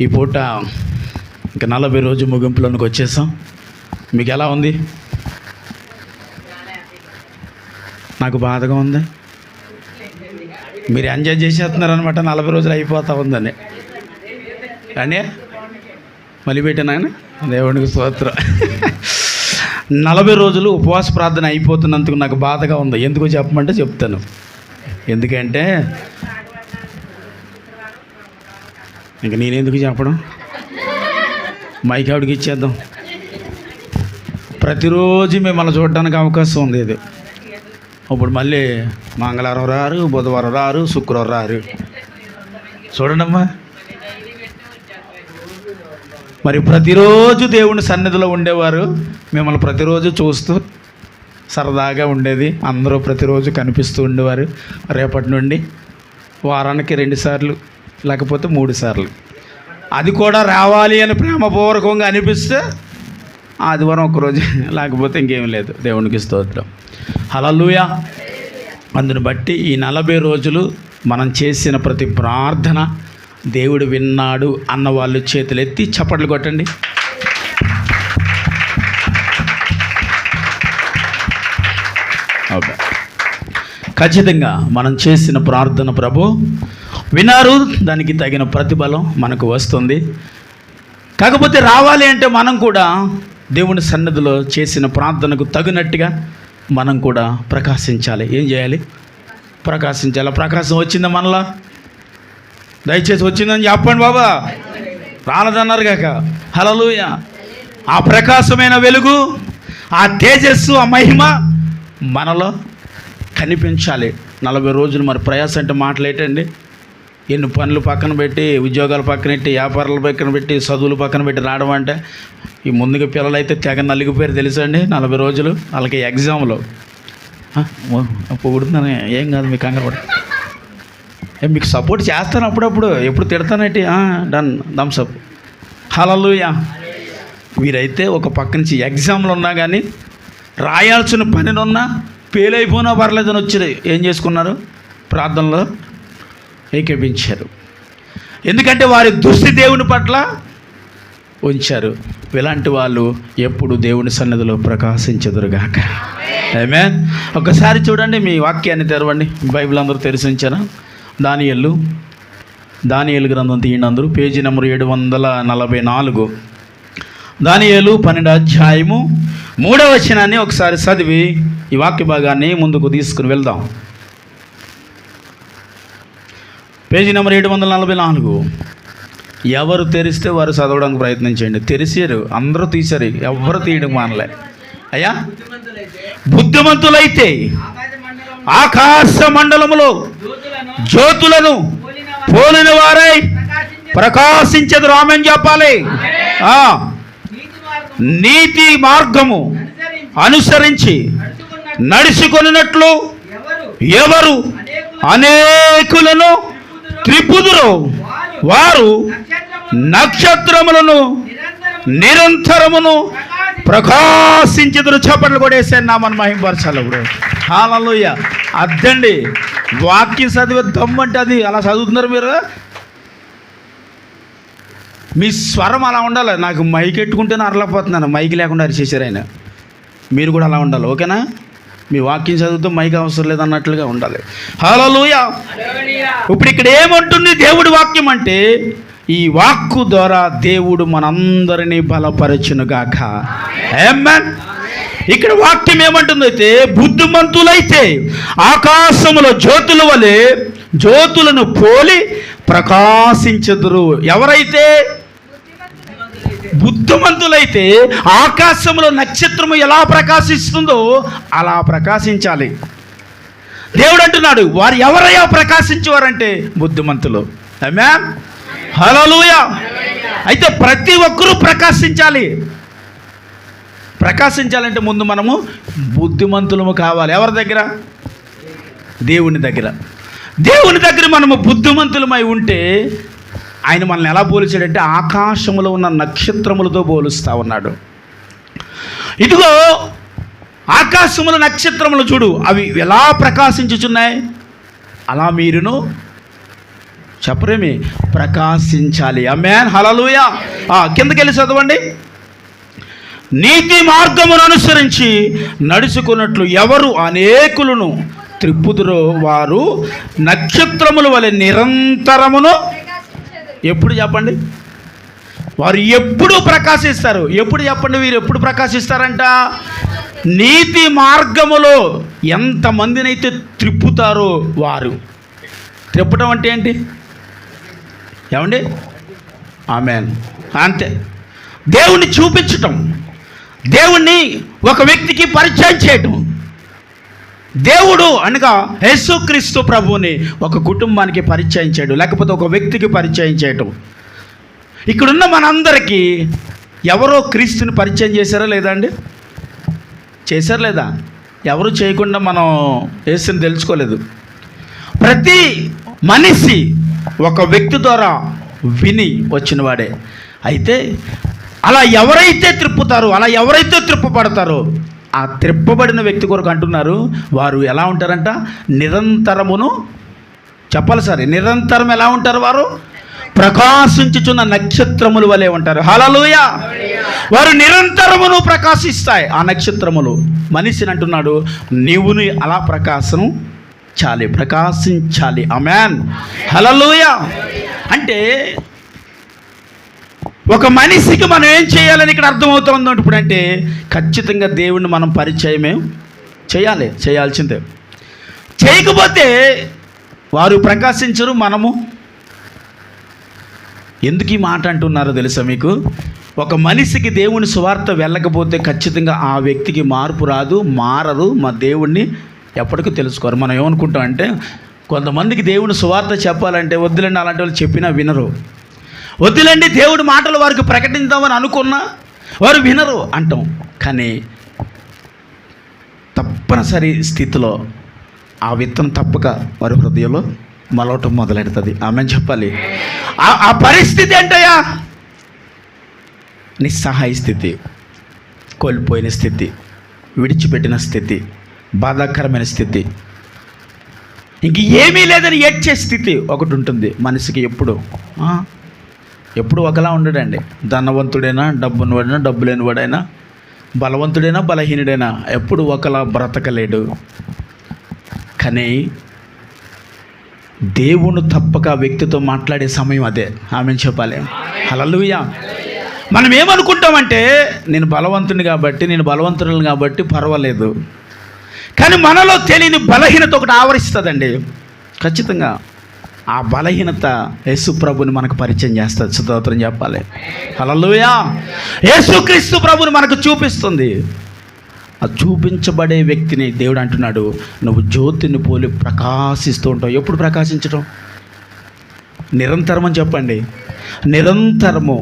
ఈ పూట ఇంకా 40 రోజు ముగింపులోనికి వచ్చేసాం. మీకు ఎలా ఉంది? నాకు బాధగా ఉంది. మీరు ఎంజాయ్ చేసేస్తున్నారనమాట. 40 రోజులు అయిపోతా ఉందని కానీ మళ్ళీ పెట్టినాయన దేవునికి స్తోత్రం. 40 రోజులు ఉపవాస ప్రార్థన అయిపోతున్నందుకు నాకు బాధగా ఉంది. ఎందుకో చెప్పమంటే చెప్తాను. ఎందుకంటే ఇంక నేనెందుకు చెప్పడం, మైక్ ఆవిడకి ఇచ్చేద్దాం. ప్రతిరోజు మిమ్మల్ని చూడడానికి అవకాశం ఉంది. ఇది ఇప్పుడు మళ్ళీ మంగళవారం రారు, బుధవారం రారు, శుక్రవారం రారు. చూడండమ్మా, మరి ప్రతిరోజు దేవుని సన్నిధిలో ఉండేవారు మిమ్మల్ని ప్రతిరోజు చూస్తూ సరదాగా ఉండేది. అందరూ ప్రతిరోజు కనిపిస్తూ ఉండేవారు. రేపటి నుండి వారానికి 2 సార్లు లేకపోతే 3 సార్లు, అది కూడా రావాలి అని ప్రేమపూర్వకంగా అనిపిస్తే ఆదివారం ఒకరోజు, లేకపోతే ఇంకేం లేదు. దేవునికి స్తోత్రం. హల్లెలూయా. అందుని బట్టి ఈ 40 రోజులు మనం చేసిన ప్రతి ప్రార్థన దేవుడు విన్నాడు అన్న వాళ్ళు చేతులు ఎత్తి చప్పట్లు కొట్టండి. ఓకే, ఖచ్చితంగా మనం చేసిన ప్రార్థన ప్రభు విన్నారు. దానికి తగిన ప్రతిఫలం మనకు వస్తుంది. కాకపోతే రావాలి అంటే మనం కూడా దేవుని సన్నిధిలో చేసిన ప్రార్థనకు తగినట్టుగా మనం కూడా ప్రకాశించాలి. ఏం చేయాలి? ప్రకాశించాలి. ప్రకాశం వచ్చిందా మనలా? దయచేసి వచ్చిందని చెప్పండి బాబా. రాలదన్నారు కాక. హల్లెలూయా. ఆ ప్రకాశమైన వెలుగు, ఆ తేజస్సు, ఆ మహిమ మనలో కనిపించాలి. 40 రోజులు మరి ప్రయాసం అంటే మాటలేటండి. ఎన్ని పనులు పక్కన పెట్టి, ఉద్యోగాలు పక్కన పెట్టి, వ్యాపారాలు పక్కన పెట్టి, చదువులు పక్కన పెట్టి రావడం అంటే, ఈ ముందుగా పిల్లలైతే తెగ నలిగిపోయారు తెలుసండి. 40 రోజులు వాళ్ళకి ఎగ్జామ్లో పొగుడుతున్నాను. ఏం కాదు, మీకు కంగారు పడ, మీకు సపోర్ట్ చేస్తాను అప్పుడప్పుడు. ఎప్పుడు తిడతానంటే డన్, థమ్సప్. హల్లెలూయా. వీరైతే ఒక పక్క నుంచి ఎగ్జామ్లు ఉన్నా కానీ, రాయాల్సిన పనినున్నా, ఫెయిల్ అయిపోయినా పర్లేదని వచ్చి ఏం చేసుకున్నారు? ప్రార్థనలో ఏకీపించారు. ఎందుకంటే వారి దృష్టి దేవుని పట్ల ఉంచారు. ఇలాంటి వాళ్ళు ఎప్పుడు దేవుని సన్నిధిలో ప్రకాశించెదరుగాక. ఆమేన్. ఒకసారి చూడండి, మీ వాక్యాన్ని తెరవండి. బైబిల్ అందరూ తెరిచి ఉంచారా? దానియేలు గ్రంథం తీయండి అందరూ. Page number 744. దానియేలు 12వ అధ్యాయము 3వ వచనాన్ని ఒకసారి చదివి ఈ వాక్య భాగాన్ని ముందుకు తీసుకుని వెళ్దాం. Page number 744. ఎవరు తెరిస్తే వారు చదవడానికి ప్రయత్నించండి. తెరిచారు, అందరూ తీశారు, ఎవరు తీయడం మానలే. అయ్యా, బుద్ధిమంతులైతే ఆకాశ మండలములో జ్యోతులను పోలిన వారై ప్రకాశించదు. ఆమేన్ చెప్పాలి. నీతి మార్గము అనుసరించి నడుచుకొనినట్లు ఎవరు అనేకులను త్రిపుదురో వారు నక్షత్రములను నిరంతరమును ప్రకాశించెదరు. చప్పట్లు కొట్టేసాను. నామని మహిమపరచాలి. ఇప్పుడు హల్లెలూయా. అద్దండి, వాక్యం చదివే దమ్మంటే అది. అలా చదువుతున్నారు మీరు. మీ స్వరం అలా ఉండాలి. నాకు మైక్ ఎట్టుకుంటేనే అరలేకపోతున్నాను. మైక్ లేకుండా అరిచేశారు ఆయన. మీరు కూడా అలా ఉండాలి. ఓకేనా? మీ వాక్యం చదువుతూ మైక్ అవసరం లేదన్నట్లుగా ఉండాలి. హల్లెలూయా. ఇప్పుడు ఇక్కడ ఏమంటుంది దేవుడి వాక్యం అంటే, ఈ వాక్కు ద్వారా దేవుడు మనందరినీ బలపరచునుగాక. ఆమేన్. ఇక్కడ వాక్యం ఏమంటుందైతే, బుద్ధిమంతులైతే ఆకాశములో జ్యోతుల వలె జ్యోతులను పోలి ప్రకాశించెదరు. ఎవరైతే? బుద్ధిమంతులైతే ఆకాశంలో నక్షత్రము ఎలా ప్రకాశిస్తుందో అలా ప్రకాశించాలి. దేవుడు అంటున్నాడు, వారు ఎవరయ్యా ప్రకాశించేవారంటే బుద్ధిమంతులు. ఆమేన్. హల్లెలూయా. అయితే ప్రతి ఒక్కరూ ప్రకాశించాలి. ప్రకాశించాలంటే ముందు మనము బుద్ధిమంతులము కావాలి. ఎవరి దగ్గర? దేవుని దగ్గర. దేవుని దగ్గర మనము బుద్ధిమంతులమై ఉంటే ఆయన మనల్ని ఎలా పోల్చాడంటే ఆకాశంలో ఉన్న నక్షత్రములతో పోలుస్తూ ఉన్నాడు. ఇదిగో ఆకాశముల నక్షత్రములు చూడు, అవి ఎలా ప్రకాశించుచున్నాయి, అలా మీరును చెప్పరేమి, ప్రకాశించాలి. ఆమేన్, హల్లెలూయా. కిందకెళ్ళి చదవండి. నీతి మార్గమును అనుసరించి నడుచుకున్నట్లు ఎవరు అనేకులను త్రిప్పుదురో వారు నక్షత్రముల వలె నిరంతరమును ఎప్పుడు చెప్పండి, వారు ఎప్పుడు ప్రకాశిస్తారు. ఎప్పుడు చెప్పండి, వీరు ఎప్పుడు ప్రకాశిస్తారంట? నీతి మార్గములో ఎంతమందినైతే త్రిప్పుతారో వారు. త్రిప్పటం అంటే ఏంటి ఏమండి? ఆమేన్, అంతే. దేవుణ్ణి చూపించటం, దేవుణ్ణి ఒక వ్యక్తికి పరిచయం చేయటం. దేవుడు అనగా యేసుక్రీస్తు ప్రభువుని ఒక కుటుంబానికి పరిచయం చేయడం, లేకపోతే ఒక వ్యక్తికి పరిచయం చేయటం. ఇక్కడున్న మనందరికీ ఎవరో క్రీస్తుని పరిచయం చేశారా లేదా అండి? చేశారు లేదా? ఎవరు చేయకుండా మనం యేసుని తెలుసుకోలేదు. ప్రతి మనిషి ఒక వ్యక్తి ద్వారా విని వచ్చినవాడే. అయితే అలా ఎవరైతే త్రిప్పుతారో, అలా ఎవరైతే త్రిప్పబడతారో, ఆ త్రిప్పబడిన వ్యక్తి కొరకు అంటున్నారు, వారు ఎలా ఉంటారంట? నిరంతరమును, చెప్పాలి సార్, నిరంతరం ఎలా ఉంటారు? వారు ప్రకాశించుచున్న నక్షత్రముల వలె ఉంటారు. హల్లెలూయా. వారు నిరంతరమును ప్రకాశిస్తాయి ఆ నక్షత్రములు. మనిషిని అంటున్నాడు, నీవుని అలా ప్రకాశించాలి. ఆమేన్, హల్లెలూయా. అంటే ఒక మనిషికి మనం ఏం చేయాలని ఇక్కడ అర్థమవుతుంది ఇప్పుడు అంటే, ఖచ్చితంగా దేవుణ్ణి మనం పరిచయమే చేయాల్సిందే. చేయకపోతే వారు ప్రకాశించరు, మనము. ఎందుకు ఈ మాట అంటున్నారో తెలుసా మీకు? ఒక మనిషికి దేవుని సువార్త వెళ్ళకపోతే ఖచ్చితంగా ఆ వ్యక్తికి మార్పు రాదు, మారరు. మా దేవుణ్ణి ఎప్పటికీ తెలుసుకోరు. మనం ఏమనుకుంటాం అంటే, కొంతమందికి దేవుని సువార్త చెప్పాలంటే వద్దులండి, అలాంటి వాళ్ళు చెప్పినా వినరు. వద్దులండి, దేవుడి మాటలు వారికి ప్రకటిద్దామని అనుకున్నా వారు వినరు అంటాం. కానీ తప్పనిసరి స్థితిలో ఆ విత్తనం తప్పక వారి హృదయంలో మలవటం మొదలెడుతుంది. ఆమెను చెప్పాలి. ఆ పరిస్థితి ఏంటయ్యా? నిస్సహాయ స్థితి, కోల్పోయిన స్థితి, విడిచిపెట్టిన స్థితి, బాధాకరమైన స్థితి, ఇంక ఏమీ లేదని ఏడ్చే స్థితి ఒకటి ఉంటుంది మనిషికి. ఎప్పుడు ఒకలా ఉండడండి. ధనవంతుడైనా, డబ్బున్నవాడైనా, డబ్బు లేనివాడైనా, బలవంతుడైనా, బలహీనుడైనా ఎప్పుడు ఒకలా బ్రతకలేడు. కానీ దేవుడు తప్పక వ్యక్తితో మాట్లాడే సమయం అదే. ఆమెను చెప్పాలి. హల్లెలూయా. మనం ఏమనుకుంటామంటే, నేను బలవంతుడిని కాబట్టి పర్వాలేదు. కానీ మనలో తెలియని బలహీనత ఒకటి ఆవరిస్తుందండి. ఖచ్చితంగా ఆ బలహీనత యేసు ప్రభుని మనకు పరిచయం చేస్తుంది. స్తోత్రం చెప్పాలి. హల్లెలూయా. యేసుక్రీస్తు ప్రభుని మనకు చూపిస్తుంది. ఆ చూపించబడే వ్యక్తిని దేవుడు అంటున్నాడు, నువ్వు జ్యోతిని పోలి ప్రకాశిస్తూ ఉంటావు. ఎప్పుడు ప్రకాశించడం? నిరంతరం అని చెప్పండి. నిరంతరము.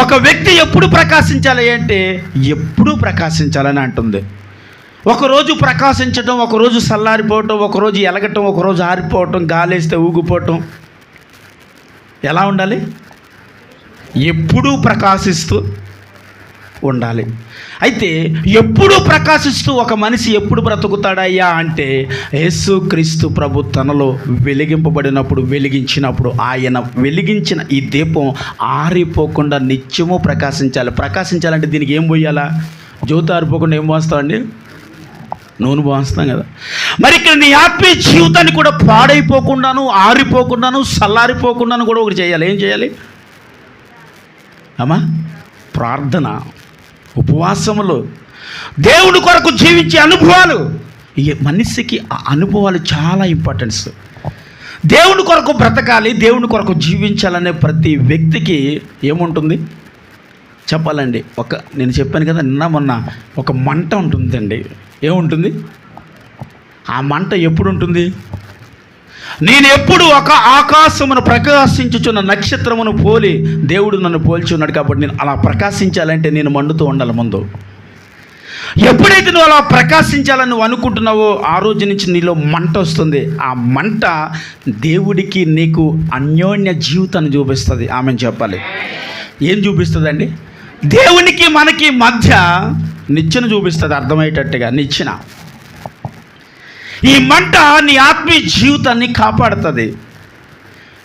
ఒక వ్యక్తి ఎప్పుడు ప్రకాశించాలి అంటే, ఎప్పుడు ప్రకాశించాలని అంటుంది. ఒకరోజు ప్రకాశించడం, ఒకరోజు చల్లారిపోవటం, ఒకరోజు ఎలగటం, ఒకరోజు ఆరిపోవటం, గాలేస్తే ఊగిపోవటం. ఎలా ఉండాలి? ఎప్పుడూ ప్రకాశిస్తూ ఉండాలి. అయితే ఎప్పుడు ప్రకాశిస్తూ ఒక మనిషి ఎప్పుడు బ్రతుకుతాడయ్యా అంటే, యేసుక్రీస్తు ప్రభు తనలో వెలిగించినప్పుడు ఆయన వెలిగించిన ఈ దీపం ఆరిపోకుండా నిత్యము ప్రకాశించాలంటే దీనికి ఏం పోయాలా? జ్యోతి ఆరిపోకుండా ఏం పోస్తామండి? నూనె పోస్తాం కదా. మరి ఇక్కడ నీ ఆత్మీయ జీవితాన్ని కూడా పాడైపోకుండాను, ఆరిపోకుండాను, చల్లారిపోకుండాను కూడా ఒకటి చేయాలి. ఏం చేయాలి అమ్మా? ప్రార్థన, ఉపవాసములు, దేవుడి కొరకు జీవించే అనుభవాలు. ఈ మనిషికి ఆ అనుభవాలు చాలా ఇంపార్టెన్స్. దేవుని కొరకు బ్రతకాలి, దేవుని కొరకు జీవించాలనే ప్రతి వ్యక్తికి ఏముంటుంది చెప్పాలండి? నేను చెప్పాను కదా మొన్న, ఒక మంట ఉంటుందండి. ఏముంటుంది? ఆ మంట ఎప్పుడు ఉంటుంది? నేను ఎప్పుడు ఒక ఆకాశమును ప్రకాశించుచున్న నక్షత్రమును పోలి దేవుడు నన్ను పోల్చి ఉన్నాడు కాబట్టి నేను అలా ప్రకాశించాలంటే నేను మండుతూ ఉండాలి ముందు. ఎప్పుడైతే నువ్వు అలా ప్రకాశించాలని నువ్వు అనుకుంటున్నావో ఆ రోజు నుంచి నీలో మంట వస్తుంది. ఆ మంట దేవుడికి నీకు అన్యోన్య జీవితాన్ని చూపిస్తుంది. ఆమెను చెప్పాలి. ఏం చూపిస్తుందండి? దేవునికి మనకి మధ్య నిచ్చెన చూపిస్తుంది. అర్థమయ్యేటట్టుగా నిచ్చెన. ఈ మంట నీ ఆత్మీయ జీవితాన్ని కాపాడుతుంది.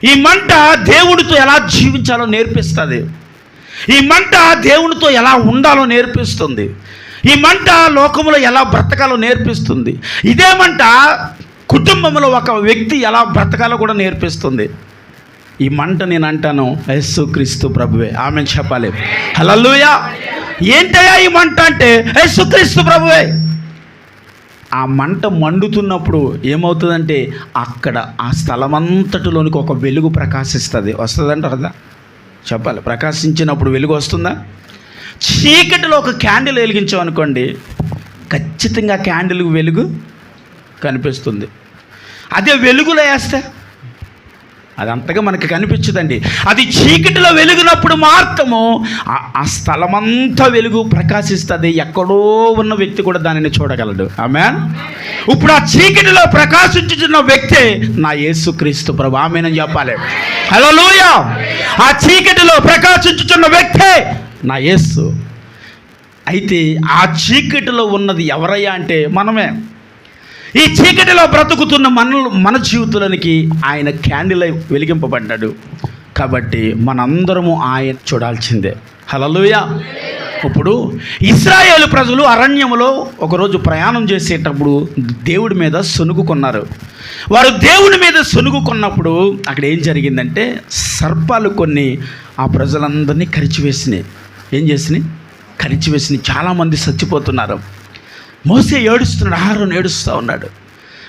ఈ మంట దేవుడితో ఎలా జీవించాలో నేర్పిస్తుంది. ఈ మంట దేవునితో ఎలా ఉండాలో నేర్పిస్తుంది. ఈ మంట లోకంలో ఎలా బ్రతకాలో నేర్పిస్తుంది. ఇదే మంట కుటుంబంలో ఒక వ్యక్తి ఎలా బ్రతకాలో కూడా నేర్పిస్తుంది. ఈ మంట నేను అంటాను యేసుక్రీస్తు ప్రభువే. ఆమేన్ చెప్పాలి. హల్లెలూయా. ఏంటయ్యా ఈ మంట అంటే యేసుక్రీస్తు ప్రభువే. ఆ మంట మండుతున్నప్పుడు ఏమవుతుందంటే అక్కడ ఆ స్థలమంతటిలోనికి ఒక వెలుగు ప్రకాశిస్తుంది. వస్తుందంటారు కదా, చెప్పాలి. ప్రకాశించినప్పుడు వెలుగు వస్తుందా? చీకటిలో ఒక క్యాండిల్ వెలిగించామనుకోండి, ఖచ్చితంగా క్యాండిల్ వెలుగు కనిపిస్తుంది. అదే వెలుగులో వేస్తే అది అంతగా మనకి కనిపించదండి. అది చీకటిలో వెలుగునప్పుడు మాత్రము ఆ స్థలమంతా వెలుగు ప్రకాశిస్తుంది. ఎక్కడో ఉన్న వ్యక్తి కూడా దానిని చూడగలడు. ఆమేన్. ఇప్పుడు ఆ చీకటిలో ప్రకాశించుతున్న వ్యక్తే నా యేసుక్రీస్తు ప్రభు. ఆమేన్ అని చెప్పాలి. హల్లెలూయా. ఆ చీకటిలో ప్రకాశించుతున్న వ్యక్తే నా యేసు. అయితే ఆ చీకటిలో ఉన్నది ఎవరయ్యా అంటే మనమే. ఈ చీకటిలో బ్రతుకుతున్న మన జీవితానికి ఆయన క్యాండిల్ వెలిగింపబడ్డాడు. కాబట్టి మనందరము ఆయన చూడాల్సిందే. హల్లెలూయా. ఇప్పుడు ఇశ్రాయేలు ప్రజలు అరణ్యములో ఒకరోజు ప్రయాణం చేసేటప్పుడు దేవుడి మీద సొనుగుకున్నారు. వారు దేవుడి మీద సొనుగుకున్నప్పుడు అక్కడ ఏం జరిగిందంటే సర్పాలు కొన్ని ఆ ప్రజలందరినీ కరిచివేసినాయి. ఏం చేసినాయి? కరిచివేసినాయి. చాలామంది చచ్చిపోతున్నారు. మోసే ఏడుస్తున్నాడు, అహరోను ఏడుస్తూ ఉన్నాడు.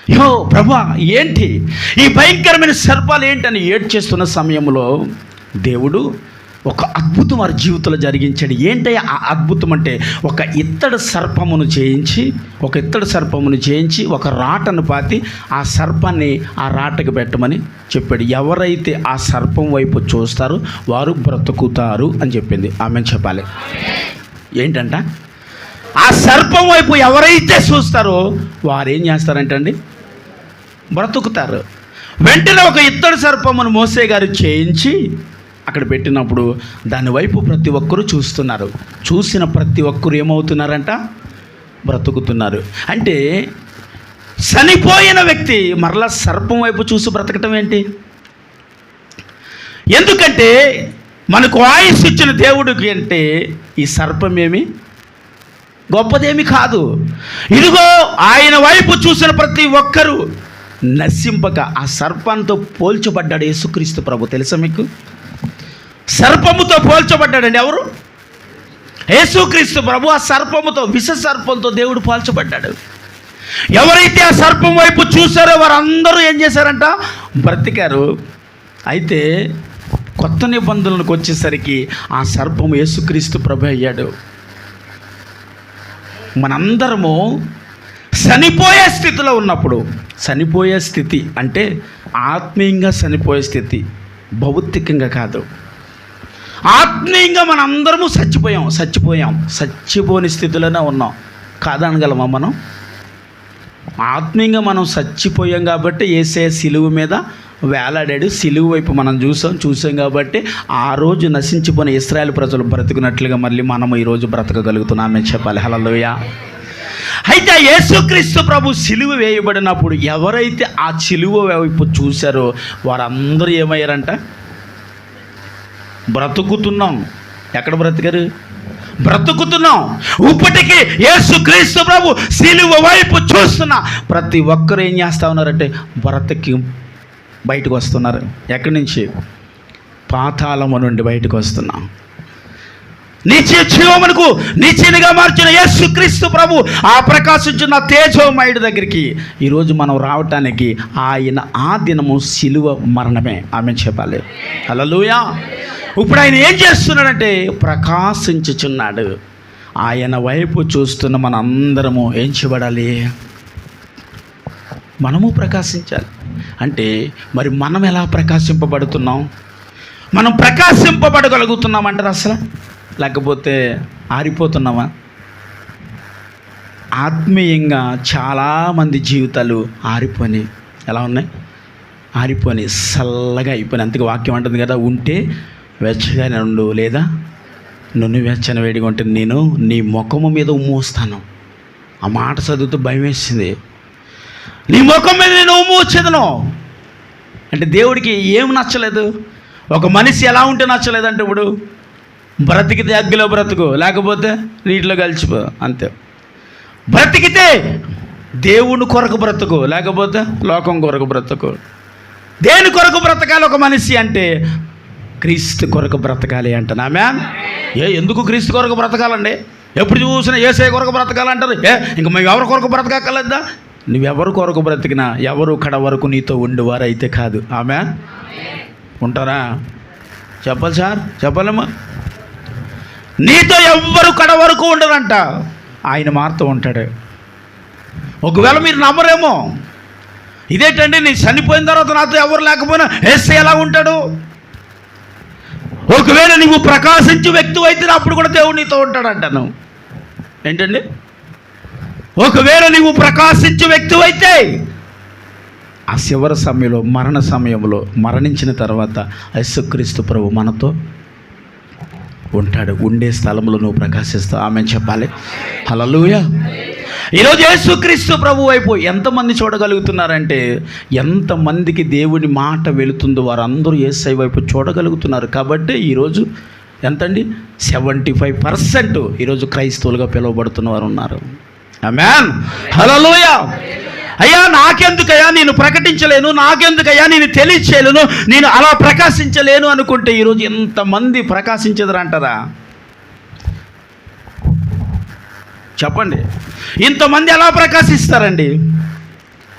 యో ప్రభా ఏంటి ఈ భయంకరమైన సర్పాలు ఏంటని ఏడ్చేస్తున్న సమయంలో దేవుడు ఒక అద్భుతం వారి జీవితంలో జరిగించాడు. ఏంటయ్యా ఆ అద్భుతం అంటే ఒక ఇత్తడి సర్పమును చేయించి ఒక రాటను పాతి ఆ సర్పాన్ని ఆ రాటకు పెట్టమని చెప్పాడు. ఎవరైతే ఆ సర్పం వైపు చూస్తారో వారు బ్రతుకుతారు అని చెప్పింది. ఆమెను చెప్పాలి. ఏంటంట? ఆ సర్పం వైపు ఎవరైతే చూస్తారో వారు ఏం చేస్తారంటండి? బ్రతుకుతారు. వెంటనే ఒక ఇత్తడి సర్పమును మోసే గారు చేయించి అక్కడ పెట్టినప్పుడు దాని వైపు ప్రతి ఒక్కరూ చూస్తున్నారు. చూసిన ప్రతి ఒక్కరు ఏమవుతున్నారంట? బ్రతుకుతున్నారు. అంటే చనిపోయిన వ్యక్తి మరలా సర్పం వైపు చూసి బ్రతకటం ఏంటి? ఎందుకంటే మనకు ఆయుస్సు ఇచ్చిన దేవుడికి అంటే ఈ సర్పం ఏమి గొప్పదేమి కాదు. ఇదిగో ఆయన వైపు చూసిన ప్రతి ఒక్కరూ నశింపక ఆ సర్పంతో పోల్చబడ్డాడు యేసుక్రీస్తు ప్రభు. తెలుసా మీకు? సర్పముతో పోల్చబడ్డాడండి. ఎవరు? యేసుక్రీస్తు ప్రభు. ఆ సర్పముతో, విష సర్పంతో దేవుడు పోల్చబడ్డాడు. ఎవరైతే ఆ సర్పం వైపు చూసారో వారందరూ ఏం చేశారంట? బ్రతికారు. అయితే కొత్త నిబంధనలకు వచ్చేసరికి ఆ సర్పం యేసుక్రీస్తు ప్రభు అయ్యాడు. మనందరము చనిపోయే స్థితిలో ఉన్నప్పుడు, చనిపోయే స్థితి అంటే ఆత్మీయంగా చనిపోయే స్థితి, భౌతికంగా కాదు. ఆత్మీయంగా మనందరము చచ్చిపోని స్థితిలోనే ఉన్నాం. కాదనగలమా మనం? ఆత్మీయంగా మనం చచ్చిపోయాం కాబట్టి యేసయ్య సిలువ మీద వేలాడాడు. సిలువ వైపు మనం చూసాం కాబట్టి ఆ రోజు నశించిపోయిన ఇశ్రాయేలు ప్రజలు బ్రతుకున్నట్లుగా మళ్ళీ మనం ఈరోజు బ్రతకగలుగుతున్నామని చెప్పాలి. హల్లెలూయా. అయితే యేసుక్రీస్తు ప్రభు సిలువ వేయబడినప్పుడు ఎవరైతే ఆ సిలువ వైపు చూశారో వారందరూ ఏమయ్యారంట? బ్రతుకుతున్నాం. ఎక్కడ బ్రతికారు? బ్రతుకుతున్నాం. ఇప్పటికీ యేసుక్రీస్తు ప్రభు సిలువ వైపు చూస్తున్న ప్రతి ఒక్కరు ఏం చేస్తూ ఉన్నారంటే బ్రతికి బయటకు వస్తున్నారు. ఎక్కడి నుంచి? పాతాళము నుండి బయటకు వస్తున్నాం. నిత్య జీవమునకు నిత్యనిగా మార్చిన యేసుక్రీస్తు ప్రభు ఆ ప్రకాశించిన తేజోమయుడి దగ్గరికి ఈరోజు మనం రావటానికి ఆయన ఆ దినము సిలువ మరణమే. ఆమేన్ చెప్పాలి. హల్లెలూయా. ఇప్పుడు ఆయన ఏం చేస్తున్నాడంటే ప్రకాశించుచున్నాడు. ఆయన వైపు చూస్తున్న మన అందరము ఏం చేయబడాలి? మనము ప్రకాశించాలి. అంటే మరి మనం ఎలా ప్రకాశింపబడుతున్నాం? మనం ప్రకాశింపబడగలుగుతున్నాం అంటారు అసలు? లేకపోతే ఆరిపోతున్నామా? ఆత్మీయంగా చాలామంది జీవితాలు ఆరిపోయి ఎలా ఉన్నాయి? ఆరిపోయి చల్లగా అయిపోయినాయి. అంతగా వాక్యం అంటుంది కదా, ఉంటే వెచ్చగానే ఉండు, లేదా నన్ను వెచ్చని వేడిగా ఉంటే నేను నీ ముఖము మీద ఉమ్మూస్తాను. ఆ మాట చదువుతూ భయం వేసింది. నీ ముఖం మీద నేను ఉమ్ము వచ్చేదను అంటే దేవుడికి ఏం నచ్చలేదు? ఒక మనిషి ఎలా ఉంటే నచ్చలేదంటే ఇప్పుడు బ్రతికితే అగ్గిలో బ్రతుకు, లేకపోతే నీటిలో కలిసిపో, అంతే. బ్రతికితే దేవుని కొరకు బ్రతుకు, లేకపోతే లోకం కొరకు బ్రతుకు. దేని కొరకు బ్రతకాలి ఒక మనిషి అంటే క్రీస్తు కొరకు బ్రతకాలి అంటాను. ఆమేన్. ఎందుకు క్రీస్తు కొరకు బ్రతకాలండి? ఎప్పుడు చూసినా యేసయ్య కొరకు బ్రతకాలంటారు. ఇంక మేము ఎవరి కొరకు బ్రతకక్కర్లేదా? నువ్వెవరి కొరకు బ్రతికినా ఎవరు కడ వరకు నీతో ఉండేవారు అయితే కాదు. ఆమేన్. ఉంటారా? చెప్పాలి సార్, చెప్పాలమ్మా. నీతో ఎవ్వరు కడ వరకు ఉండరంట, ఆయన మారుతూ ఉంటాడు. ఒకవేళ మీరు నమ్మరేమో, ఇదేంటండి నేను చనిపోయిన తర్వాత నాతో ఎవరు లేకపోయినా యేసయ్య ఎలా ఉంటాడు? ఒకవేళ నువ్వు ప్రకాశించే వ్యక్తి అయితే అప్పుడు కూడా దేవుడు నీతో ఉంటాడంటాను. ఏంటండి? ఒకవేళ నువ్వు ప్రకాశించే వ్యక్తి అయితే ఆ చివరి సమయంలో, మరణ సమయంలో, మరణించిన తర్వాత యేసుక్రీస్తు ప్రభు మనతో ఉంటాడు. ఉండే స్థలంలో నువ్వు ప్రకాశిస్తావు. ఆమేన్ చెప్పాలి. హల్లెలూయా. ఈరోజు యేసుక్రీస్తు ప్రభు వైపు ఎంతమంది చూడగలుగుతున్నారంటే, ఎంతమందికి దేవుని మాట వెళుతుందో వారందరూ యేసయ్య వైపు చూడగలుగుతున్నారు. కాబట్టి ఈరోజు ఎంతండి? 75% ఈరోజు క్రైస్తవులుగా పిలువబడుతున్న వారు ఉన్నారు. ఆమేన్. హల్లెలూయా. అయ్యా నాకెందుకయ్యా నేను ప్రకటించలేను, నాకెందుకయ్యా నేను తెలియచేయలేను, నేను అలా ప్రకాశించలేను అనుకుంటే ఈరోజు ఎంతమంది ప్రకాశించదురంటారా? చెప్పండి. ఇంతమంది ఎలా ప్రకాశిస్తారండి?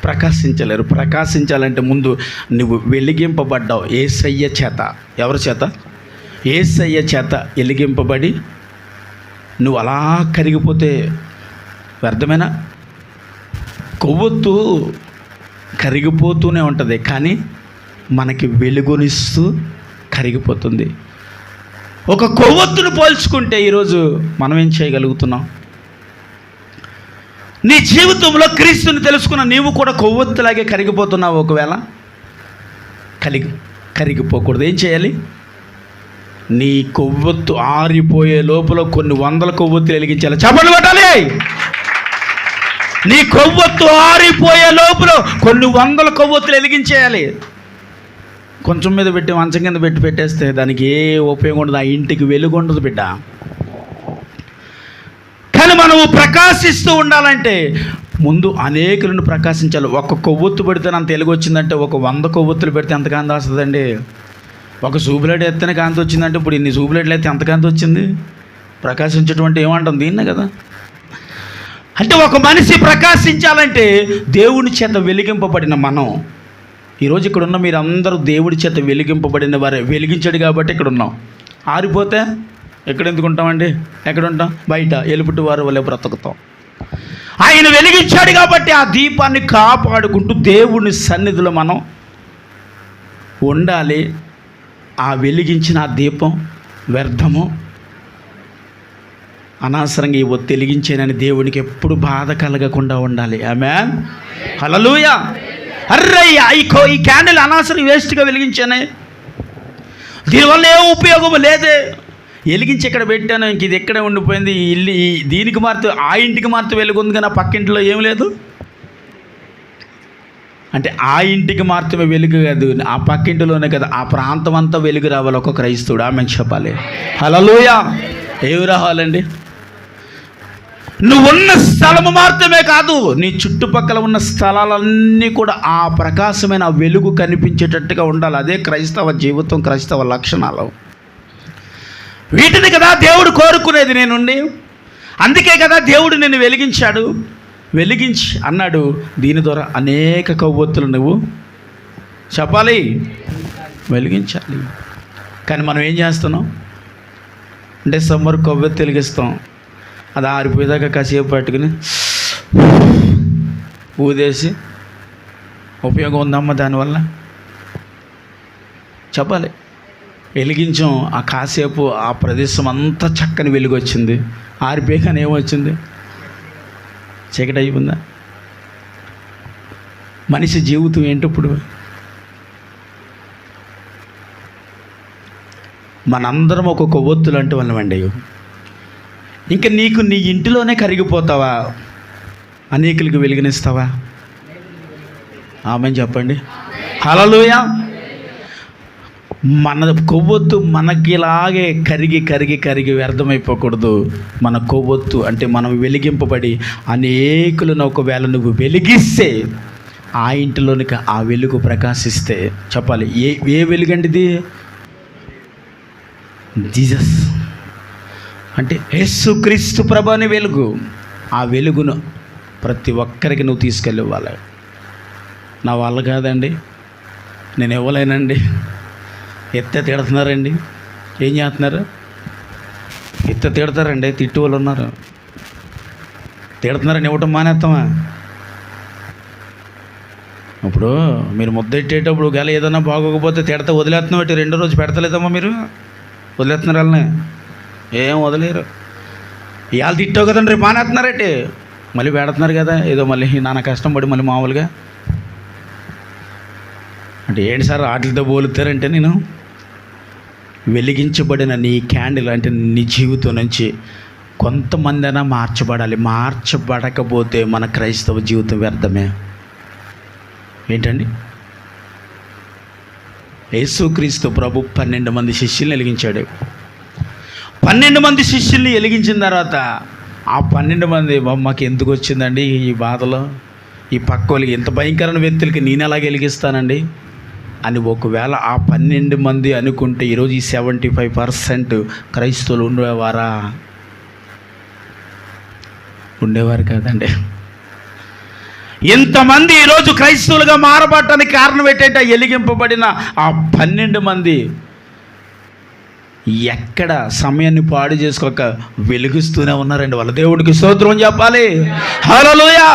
ప్రకాశించలేరు. ప్రకాశించాలంటే ముందు నువ్వు వెలిగింపబడ్డావు యేసయ్య చేత. ఎవరి చేత? యేసయ్య చేత వెలిగింపబడి నువ్వు అలా కరిగిపోతే వ్యర్థమేనా? కొవ్వొత్తు కరిగిపోతూనే ఉంటుంది, కానీ మనకి వెలుగునిస్తూ కరిగిపోతుంది. ఒక కొవ్వొత్తును పోల్చుకుంటే ఈరోజు మనం ఏం చేయగలుగుతున్నాం? నీ జీవితంలో క్రీస్తుని తెలుసుకున్న నీవు కూడా కొవ్వొత్తులాగే కరిగిపోతున్నావు. ఒకవేళ కరిగిపోకూడదు. ఏం చేయాలి? నీ కొవ్వొత్తు ఆరిపోయే లోపల కొన్ని వందల కొవ్వొత్తులు వెలిగించాలి. చప్పట్లు కొట్టాలి. నీ కొవ్వొత్తు ఆరిపోయే లోపల కొన్ని వందల కొవ్వొత్తులు వెలిగించేయాలి. కొంచెం మీద పెట్టి మంచం కింద పెట్టేస్తే దానికి ఏ ఉపయోగం ఉండదు, ఆ ఇంటికి వెలుగు ఉండదు బిడ్డ. కానీ మనము ప్రకాశిస్తూ ఉండాలంటే ముందు అనేకులను ప్రకాశించాలి. ఒక కొవ్వొత్తు పెడితే అంత వెలుగు వచ్చిందంటే, ఒక 100 కొవ్వొత్తులు పెడితే ఎంత కాంతి వస్తుందండి? ఒక సూపులైట్ ఎత్తనే కాంతి వచ్చిందంటే ఇప్పుడు ఇన్ని సూపులైట్లు అయితే ఎంత కాంతి వచ్చింది? ప్రకాశించేటువంటి ఏమంటాం దీన్నే కదా. అంటే ఒక మనిషి ప్రకాశించాలంటే దేవుని చేత వెలిగింపబడిన మనం, ఈరోజు ఇక్కడ ఉన్న మీరు అందరూ దేవుడి చేత వెలిగింపబడిన వారే. వెలిగించాడు కాబట్టి ఇక్కడ ఉన్నాం. ఆరిపోతే ఎక్కడ ఎందుకు ఉంటామండి? ఎక్కడ ఉంటాం? బయట ఎలుపుటి వారు వల్లే బ్రతుకుతాం. ఆయన వెలిగించాడు కాబట్టి ఆ దీపాన్ని కాపాడుకుంటూ దేవుని సన్నిధిలో మనం ఉండాలి. ఆ వెలిగించిన ఆ దీపం వ్యర్థము, అనవసరంగా ఈ ఒత్తి వెలిగించానని దేవునికి ఎప్పుడు బాధ కలగకుండా ఉండాలి. ఆమేన్. హల్లెలూయా. అర్రయ్య ఈ క్యాండిల్ అనవసరం వేస్ట్గా వెలిగించానే, దీనివల్ల ఏ ఉపయోగం లేదే, వెలిగించి ఇక్కడ పెట్టాను, ఇంక ఇది ఎక్కడే ఉండిపోయింది, ఇల్లు దీనికి మారుతూ ఆ ఇంటికి మారుతూ వెలుగుంది కానీ ఆ పక్కింటిలో ఏం లేదు. అంటే ఆ ఇంటికి మాత్రమే వెలుగు కాదు, ఆ పక్కింటిలోనే కదా, ఆ ప్రాంతం అంతా వెలుగు రావాలి ఒక క్రైస్తవుడు. ఆమేన్ చెప్పాలి. హల్లెలూయా. ఏమి రావాలండి? నువ్వున్న స్థలము మాత్రమే కాదు, నీ చుట్టుపక్కల ఉన్న స్థలాలన్నీ కూడా ఆ ప్రకాశమైన వెలుగు కనిపించేటట్టుగా ఉండాలి. అదే క్రైస్తవ జీవితం, క్రైస్తవ లక్షణాలు. వీటిని కదా దేవుడు కోరుకునేది నేనుండి. అందుకే కదా దేవుడు నిన్ను వెలిగించాడు. వెలిగించి అన్నాడు, దీని ద్వారా అనేక కొవ్వొత్తులు నువ్వు చెప్పాలి, వెలిగించాలి. కానీ మనం ఏం చేస్తున్నాం? డిసెంబర్ కొవ్వొత్తి వెలిగిస్తాం, అది ఆరిపోయేదాకా కాసేపు పట్టుకుని ఊదేసి ఉపయోగం ఉందమ్మా దానివల్ల చెప్పాలి. వెలిగించాం, ఆ కాసేపు ఆ ప్రదేశం అంతా చక్కని వెలుగు వచ్చింది. ఆరిపోయాకనే ఏమొచ్చింది? చీకటి అయిపోయిందా? మనిషి జీవితం ఏంటి ఇప్పుడు? మనందరం ఒక కొవ్వొత్తులు అంటే వాళ్ళమండి. ఇంకా నీకు నీ ఇంటిలోనే కరిగిపోతావా? అనేకులకు వెలుగునిస్తావా? ఆమేన్ చెప్పండి. హల్లెలూయా. మన కొవ్వొత్తు మనకిలాగే కరిగి కరిగి కరిగి వ్యర్థమైపోకూడదు. మన కొవ్వొత్తు అంటే మనం వెలిగింపబడి అనేకులను ఒకవేళ నువ్వు వెలిగిస్తే ఆ ఇంటిలోనికి ఆ వెలుగు ప్రకాశిస్తే చెప్పాలి, ఏ వెలుగండి ఇది? జీసస్ అంటే యేసుక్రీస్తు ప్రభు అనే వెలుగు. ఆ వెలుగును ప్రతి ఒక్కరికి నువ్వు తీసుకెళ్ళివ్వాలి. నా వల్ల కాదండి, నేను ఇవ్వలేనండి. తిడుతున్నారండి, ఏం చేస్తున్నారు? తిడతారండి, తిట్టు వాళ్ళు ఉన్నారు. తిడుతున్నారని ఇవ్వటం మానేస్తామా? ఇప్పుడు మీరు ముద్దెట్టేటప్పుడు గల ఏదైనా బాగోకపోతే తిడతా వదిలేస్తున్నాం బట్టి రెండో రోజు పెడతలేదమ్మా? మీరు వదిలేస్తున్నారు వాళ్ళని? ఏం వదిలేరు. ఇవాళ తిట్టావు కదండి, రేపు మానేస్తున్నారంటే మళ్ళీ పెడుతున్నారు కదా, ఏదో మళ్ళీ నాన్న కష్టం పడి మళ్ళీ మామూలుగా. అంటే ఏంటి సార్ వాటితో పోలుతారంటే, నేను వెలిగించబడిన నీ క్యాండిల్ అంటే నీ జీవితం నుంచి కొంతమంది అయినా మార్చబడాలి. మార్చబడకపోతే మన క్రైస్తవ జీవితం వ్యర్థమే. ఏంటండి? యేసుక్రీస్తు ప్రభు 12 మంది శిష్యుల్ని వెలిగించాడు. 12 మంది శిష్యుల్ని వెలిగించిన తర్వాత ఆ 12 మంది మాకు ఎందుకు వచ్చిందండి ఈ బాధలో, ఈ పక్కోళ్ళకి ఇంత భయంకరమైన వ్యక్తులకి నేను ఎలాగ వెలిగిస్తానండి అని ఒకవేళ ఆ 12 మంది అనుకుంటే ఈరోజు ఈ 75% క్రైస్తవులు ఉండేవారు కాదండి. ఇంతమంది ఈరోజు క్రైస్తవులుగా మారబడటానికి కారణం ఏంటంటే వెలిగింపబడిన ఆ 12 మంది ఎక్కడ సమయాన్ని పాడు చేసుకోక వెలిగిస్తూనే ఉన్నారండి. వాళ్ళ దేవుడికి స్తోత్రం చెప్పాలి. హల్లెలూయా.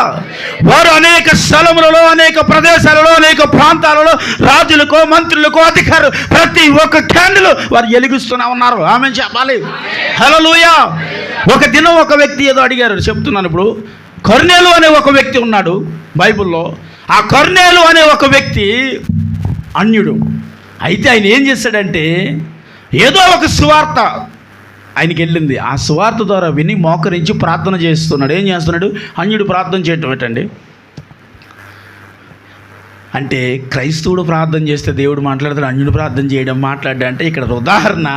వారు అనేక స్థలములలో, అనేక ప్రదేశాలలో, అనేక ప్రాంతాలలో రాజులకో మంత్రులకో అధికారులు ప్రతి ఒక్క క్యాండిల్ వారు వెలిగిస్తూనే ఉన్నారు. ఆమేన్ చెప్పాలి. హల్లెలూయా. ఒక దినం ఒక వ్యక్తి ఏదో అడిగారు, చెప్తున్నాను ఇప్పుడు. కొర్నేలు అనే ఒక వ్యక్తి ఉన్నాడు బైబిల్లో. ఆ కొర్నేలు అనే ఒక వ్యక్తి అన్యుడు. అయితే ఆయన ఏం చేశాడంటే, ఏదో ఒక సువార్త ఆయనకి వెళ్ళింది. ఆ సువార్త ద్వారా విని మోకరించి ప్రార్థన చేస్తున్నాడు. ఏం చేస్తున్నాడు? అన్యుడు ప్రార్థన చేయటం ఏంటండి? అంటే క్రైస్తవుడు ప్రార్థన చేస్తే దేవుడు మాట్లాడతాడు, అన్యుడు ప్రార్థన చేయడం మాట్లాడ్డా అంటే ఇక్కడ ఉదాహరణ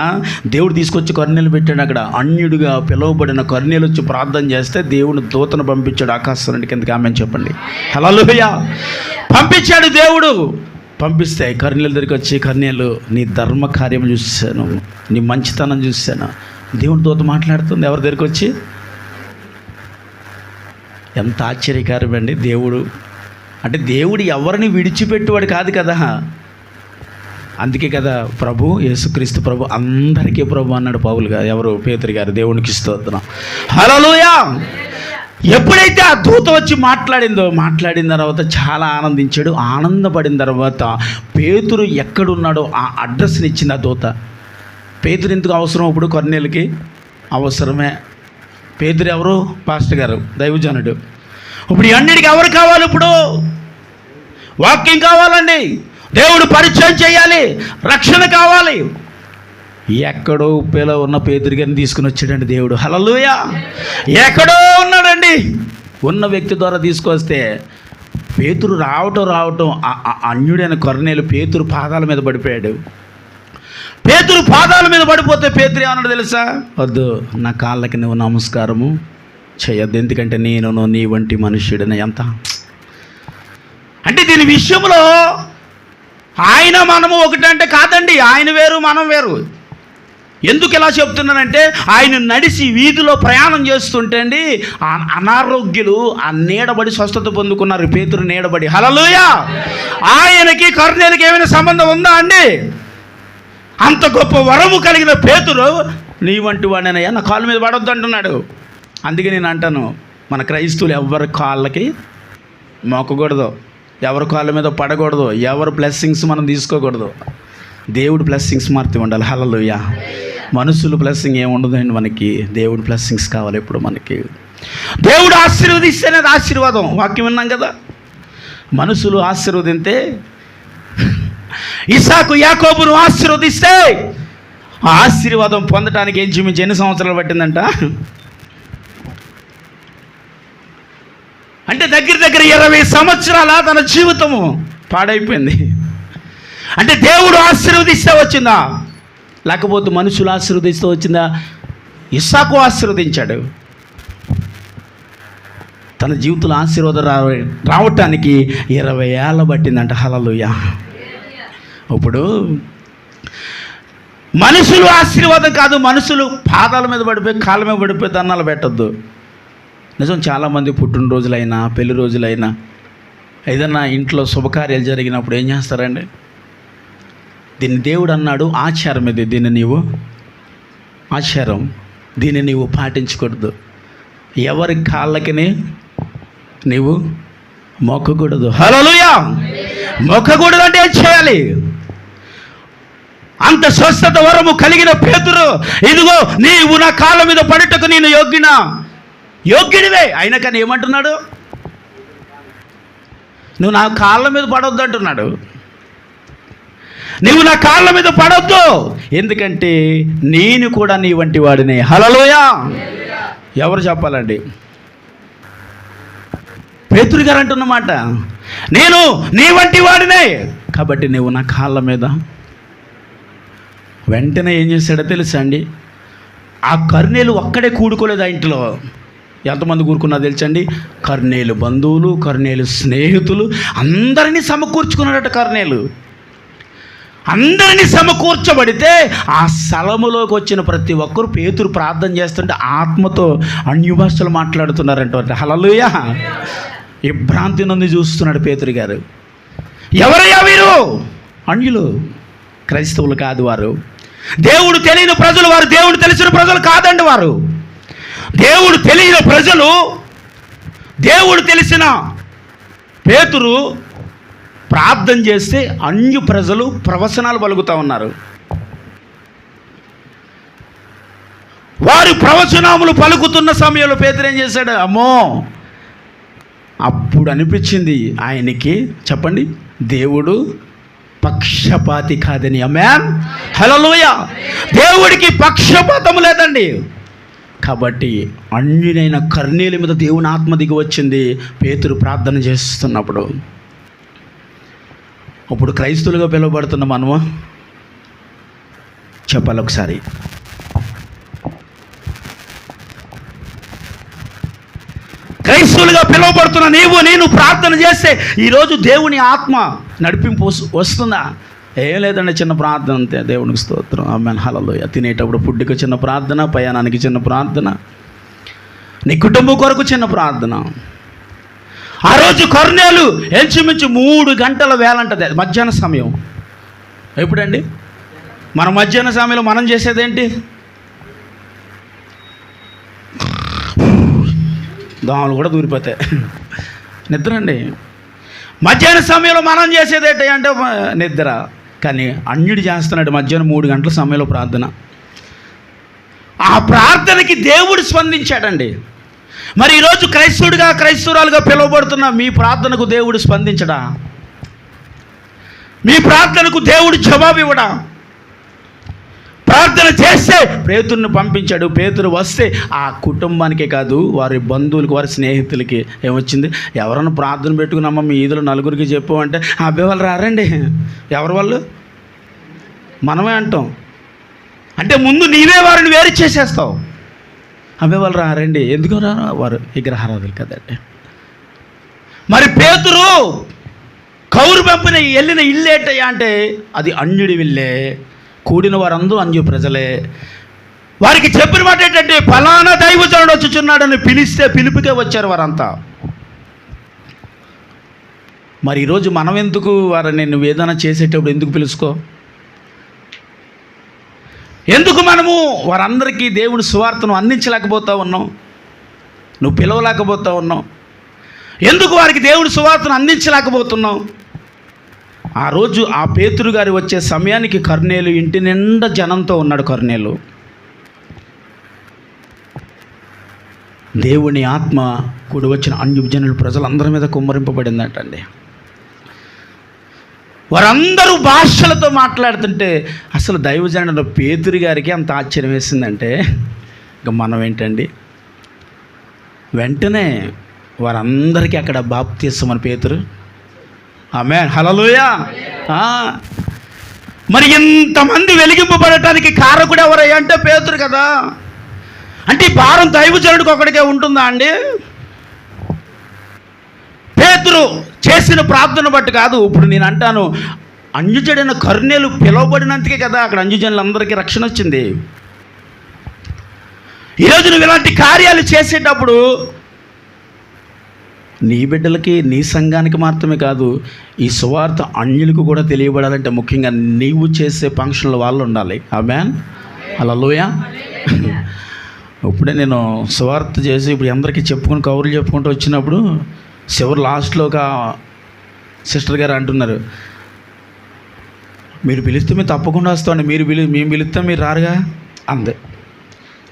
దేవుడు తీసుకొచ్చి కొర్నేలు పెట్టాడు. అక్కడ అన్యుడిగా పిలువబడిన కొర్నేలు వచ్చి ప్రార్థన చేస్తే దేవుడు దూతను పంపించాడు ఆకాశం నుండి కిందకి. ఆమేన్ చెప్పండి. హల్లెలూయా. పంపించాడు దేవుడు. పంపిస్తే కొర్నేలు దగ్గరికి వచ్చి, కొర్నేలు నీ ధర్మ కార్యం చూశాను, నీ మంచితనం చూశాను. దేవుడు దూత మాట్లాడుతుంది ఎవరి దగ్గరికి వచ్చి. ఎంత ఆశ్చర్యకరం అండి. దేవుడు అంటే దేవుడు ఎవరిని విడిచిపెట్టువాడు కాదు కదా. అందుకే కదా ప్రభు యేసుక్రీస్తు ప్రభు అందరికీ ప్రభు అన్నాడు పౌలు గారు, ఎవరు పేతురు గారు. దేవునికి స్తోత్రం. హల్లెలూయా. ఎప్పుడైతే ఆ దూత వచ్చి మాట్లాడిన తర్వాత చాలా ఆనందించాడు. ఆనందపడిన తర్వాత పేతురు ఎక్కడున్నాడో ఆ అడ్రస్ని ఇచ్చింది ఆ దూత. పేతురు ఎందుకు అవసరం ఇప్పుడు కొర్నేలుకి? అవసరమే. పేతురు ఎవరు? పాస్టర్ గారు, దైవజనుడు. ఇప్పుడు అన్నిటికీ ఎవరు కావాలి? ఇప్పుడు వాక్యం కావాలండి, దేవుడు పరిచయం చేయాలి, రక్షణ కావాలి. ఎక్కడో ఉప్పేలో ఉన్న పేతురు గారిని తీసుకుని వచ్చాడండి దేవుడు. హల్లెలూయా. ఎక్కడో ఉన్నాడండి, ఉన్న వ్యక్తి ద్వారా తీసుకొస్తే పేతురు రావటం అన్యుడైన కొర్నేలు పేతురు పాదాల మీద పడిపోయాడు. పేతురు పాదాల మీద పడిపోతే పేతురు ఏమన్నాడు తెలుసా? వద్దు, నా కాళ్ళకి నువ్వు నమస్కారము చేయొద్దు, ఎందుకంటే నేను నీ వంటి మనుష్యుడిని. ఎంత అంటే దీని విషయంలో ఆయన మనము ఒకటంటే కాదండి, ఆయన వేరు మనం వేరు. ఎందుకు ఇలా చెప్తున్నానంటే, ఆయన నడిచి వీధిలో ప్రయాణం చేస్తుంటే అండి అనారోగ్యులు ఆ నీడబడి స్వస్థత పొందుకున్నారు. పేతురు నీడబడి. హల్లెలూయా. ఆయనకి కొర్నేలుకి ఏమైనా సంబంధం ఉందా అండి? అంత గొప్ప వరము కలిగిన పేతురు నీ వంటి వాడినయ్యా, నా కాళ్ళ మీద పడొద్దు అంటున్నాడు. అందుకే నేను అంటాను, మన క్రైస్తవులు ఎవరి కాళ్ళకి మొక్కకూడదు, ఎవరి కాళ్ళ మీద పడకూడదు, ఎవరి బ్లెస్సింగ్స్ మనం తీసుకోకూడదు. దేవుడు బ్లెస్సింగ్స్ మారుతూ ఉండాలి. హల్లెలూయా. మనుషులు బ్లెస్సింగ్ ఏముండదండి మనకి, దేవుడు బ్లెస్సింగ్స్ కావాలి ఇప్పుడు మనకి. దేవుడు ఆశీర్వదిస్తేనే అది ఆశీర్వాదం. వాక్యం విన్నాం కదా. మనుషులు ఆశీర్వదింతే, ఇస్సాకు యాకోబును ఆశీర్వదిస్తే ఆ ఆశీర్వాదం పొందడానికి ఎన్ని సంవత్సరాలు పట్టిందంట అంటే దగ్గర 20 సంవత్సరాల తన జీవితము పాడైపోయింది. అంటే దేవుడు ఆశీర్వదిస్తే వచ్చిందా, లేకపోతే మనుషులు ఆశీర్వదిస్తూ వచ్చిందా? ఇస్సాకు ఆశీర్వదించాడు. తన జీవితంలో ఆశీర్వాదం రావటానికి 20 ఏళ్ళ పట్టిందంట. హల్లెలూయా. ఇప్పుడు మనుషులు ఆశీర్వాదం కాదు, మనుషులు పాదాల మీద పడిపోయి కాళ్ళ మీద పడిపోయి దండాలు పెట్టద్దు. నిజం, చాలామంది పుట్టినరోజులైనా పెళ్లి రోజులైనా ఏదన్నా ఇంట్లో శుభకార్యాలు జరిగినప్పుడు ఏం చేస్తారండి? దీన్ని దేవుడు అన్నాడు ఆచారం, ఇది దీన్ని నీవు ఆచారం, దీన్ని నీవు పాటించకూడదు, ఎవరి కాళ్ళకి నీవు మొక్కకూడదు. హల్లెలూయా. మొక్కకూడదు అంటే ఏం చేయాలి? అంత స్వస్థత వరము కలిగిన పేతురు, ఇదిగో నీవు నా కాళ్ళ మీద పడుటకు నేను యోగ్యుడివే. అయినా కానీ ఏమంటున్నాడు? నువ్వు నా కాళ్ళ మీద పడొద్దు అంటున్నాడు. నువ్వు నా కాళ్ళ మీద పడొద్దు, ఎందుకంటే నేను కూడా నీ వంటి వాడినే. హల్లెలూయా. ఎవరు చెప్పాలండి? పేతురు గారు అంటున్నమాట, నేను నీ వంటి వాడినే, కాబట్టి నువ్వు నా కాళ్ళ మీద. వెంటనే ఏం చేశాడో తెలుసా అండి? ఆ కర్నేలు ఒక్కడే కూడుకోలేదు ఆ ఇంట్లో. ఎంతమంది కూరుకున్నా తెలుసండి? కర్నేలు బంధువులు, కర్నేలు స్నేహితులు అందరినీ సమకూర్చుకున్నాడట. కర్నేలు అందరినీ సమకూర్చబడితే ఆ స్థలములోకి వచ్చిన ప్రతి ఒక్కరు పేతురు ప్రార్థన చేస్తుంటే ఆత్మతో అన్య భాషలు మాట్లాడుతున్నారంట. హల్లెలూయా. ఈ భ్రాంతి నుండి చూస్తున్నాడు పేతురు గారు. ఎవరయ్యా వీరు? అన్యులు, క్రైస్తవులు కాదు వారు. దేవుడు తెలియని ప్రజలు వారు, దేవుడు తెలిసిన ప్రజలు కాదండి వారు. దేవుడు తెలియని ప్రజలు, దేవుడు తెలిసిన పేతురు ప్రార్థన చేస్తే అన్య ప్రజలు ప్రవచనాలు పలుకుతూ ఉన్నారు. వారు ప్రవచనములు పలుకుతున్న సమయంలో పేతురు ఏం చేశాడు? అమ్మో, అప్పుడు అనిపించింది ఆయనకి, చెప్పండి, దేవుడు పక్షపాతి కాదని. ఆమేన్. హల్లెలూయా. దేవుడికి పక్షపాతం లేదండి. కాబట్టి అన్యునైన కర్నేలు మీద దేవుని ఆత్మ దిగి వచ్చింది పేతురు ప్రార్థన చేస్తున్నప్పుడు. అప్పుడు క్రైస్తవులుగా పిలువబడుతున్న మనము చెప్పాలి ఒకసారి. క్రైస్తవులుగా పిలువబడుతున్న నీవు నేను ప్రార్థన చేస్తే ఈరోజు దేవుని ఆత్మ నడిపింపు వస్తుందా? ఏం లేదండి, చిన్న ప్రార్థన అంతే. దేవునికి స్తోత్రం. ఆమేన్. హల్లెలూయా. తినేటప్పుడు ఫుడ్కి చిన్న ప్రార్థన, ప్రయాణానికి చిన్న ప్రార్థన, నీ కుటుంబం కొరకు చిన్న ప్రార్థన. ఆ రోజు కర్నేలు ఇంచుమించు 3 గంటల వేలంటది, మధ్యాహ్న సమయం. ఎప్పుడండి? మన మధ్యాహ్న సమయంలో మనం చేసేదేంటి? దోమలు కూడా దూరిపోతాయి, నిద్ర అండి. మధ్యాహ్న సమయంలో మనం చేసేదేంటి అంటే నిద్ర. కానీ అన్యుడు చేస్తున్నాడు మధ్యాహ్నం 3 గంటల సమయంలో ప్రార్థన. ఆ ప్రార్థనకి దేవుడు స్పందించాడండి. మరి ఈరోజు క్రైస్తవురాలుగా పిలువబడుతున్న మీ ప్రార్థనకు దేవుడు స్పందించడా? మీ ప్రార్థనకు దేవుడు జవాబు ఇవ్వడా? ప్రార్థన చేస్తే పేతురుని పంపించాడు. పేతురు వస్తే ఆ కుటుంబానికే కాదు, వారి బంధువులకి, వారి స్నేహితులకి ఏమొచ్చింది? ఎవరన్నా ప్రార్థన పెట్టుకున్నామా మీ ఈదులో నలుగురికి చెప్పామంటే అబ్బాయి వాళ్ళు రారండి. ఎవరు వాళ్ళు? మనమే అంటాం. అంటే ముందు నీవే వారిని వేరు చేసేస్తావు. అబ్బాయి వాళ్ళు రారండి. ఎందుకు రారా? వారు విగ్రహారాధులు కదండి. మరి పేతురు కౌరు పంపిన వెళ్ళిన ఇల్లు ఏంటయ్యా అంటే అది అన్యుడి ఇల్లే. కూడిన వారందరూ అన్య ప్రజలే. వారికి చెప్పిన మాట ఏంటంటే ఫలానా దైవజనుడు వచ్చుచున్నాడని పిలిస్తే పిలుపుకే వచ్చారు వారంతా. మరి ఈరోజు మనం ఎందుకు వారిని నువ్వు ఏదైనా చేసేటప్పుడు ఎందుకు పిలుచుకో? ఎందుకు మనము వారందరికీ దేవుని సువార్తను అందించలేకపోతా ఉన్నాం? నువ్వు పిలవలేకపోతా ఉన్నావు. ఎందుకు వారికి దేవుని సువార్తను అందించలేకపోతున్నావు? ఆ రోజు ఆ పేతురు గారు వచ్చే సమయానికి కర్నేలు ఇంటి నిండా జనంతో ఉన్నాడు. కర్నేలు దేవుని ఆత్మ కూడి వచ్చిన అన్యజనులు ప్రజలందరి మీద కుమ్మరింపబడిందంటండి. వారందరూ భాషలతో మాట్లాడుతుంటే అసలు దైవజనుడు పేతురు గారికి అంత ఆశ్చర్యం వేసిందంటే ఇక మనం ఏంటండి? వెంటనే వారందరికీ అక్కడ బాప్తిస్మని పేతురు. ఆమేన్. హల్లెలూయా. మరి ఇంతమంది వెలిగింపబడటానికి కారకుడు ఎవరయ్యా అంటే పేతురు కదా. అంటే ఈ భారం దైవజనుడికి ఒకడికే ఉంటుందా అండి? పేతురు చేసిన ప్రార్థన బట్టి కాదు. ఇప్పుడు నేను అంటాను, అన్యజనుడైన కర్నేలు పిలువబడినందుకే కదా అక్కడ అన్యజనులందరికీ రక్షణ వచ్చింది. ఈరోజు నువ్వు ఇలాంటి కార్యాలు చేసేటప్పుడు నీ బిడ్డలకి, నీ సంఘానికి మాత్రమే కాదు, ఈ సువార్త అన్యులకు కూడా తెలియబడాలంటే ముఖ్యంగా నీవు చేసే ఫంక్షన్లు వాళ్ళు ఉండాలి. ఆమేన్, హల్లెలూయా. ఇప్పుడే నేను సువార్త చేసి ఇప్పుడు అందరికీ చెప్పుకుని కౌరులు చెప్పుకుంటూ వచ్చినప్పుడు చివరి లాస్ట్లో ఒక సిస్టర్ గారు అంటున్నారు, మీరు పిలిస్తే మేము తప్పకుండా వస్తామండి, మేము పిలిస్తే మీరు రారుగా అంతే.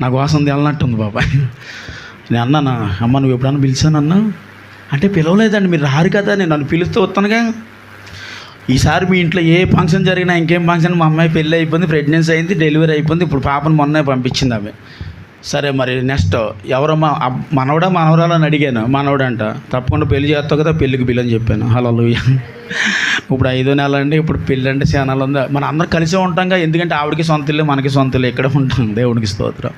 నాకు వాసన వెళ్ళినట్టుంది బాబాయ్. నేను అన్నానా, అమ్మ నువ్వు ఎప్పుడన్నా పిలిచానన్నా అంటే పిలవలేదండి, మీరు రారు కదా, నేను నన్ను పిలుస్తూ వస్తానుగా. ఈసారి మీ ఇంట్లో ఏ ఫంక్షన్ జరిగినా, ఇంకేం ఫంక్షన్, మా అమ్మాయి పెళ్ళి అయిపోయింది, ప్రెగ్నెన్సీ అయింది, డెలివరీ అయిపోయింది, ఇప్పుడు పాపను మొన్నే పంపించింది ఆమె. సరే మరి నెక్స్ట్ ఎవరమ్మా, మనవడా మనవరాలు అని అడిగాను. మనవడు అంట, తప్పకుండా పెళ్లి చేస్తావు కదా, పెళ్ళికి బిల్లని చెప్పాను. హల్లెలూయా. ఇప్పుడు 5వ నెల అండి, ఇప్పుడు పెళ్ళి అంటే చాలా ఉందా. మనం అందరం కలిసే ఉంటాంగా, ఎందుకంటే ఆవిడకి సొంత ఇల్లు, మనకి సొంత ఇల్లు, ఎక్కడ ఉంటాం. దేవుడికి స్తోత్రం.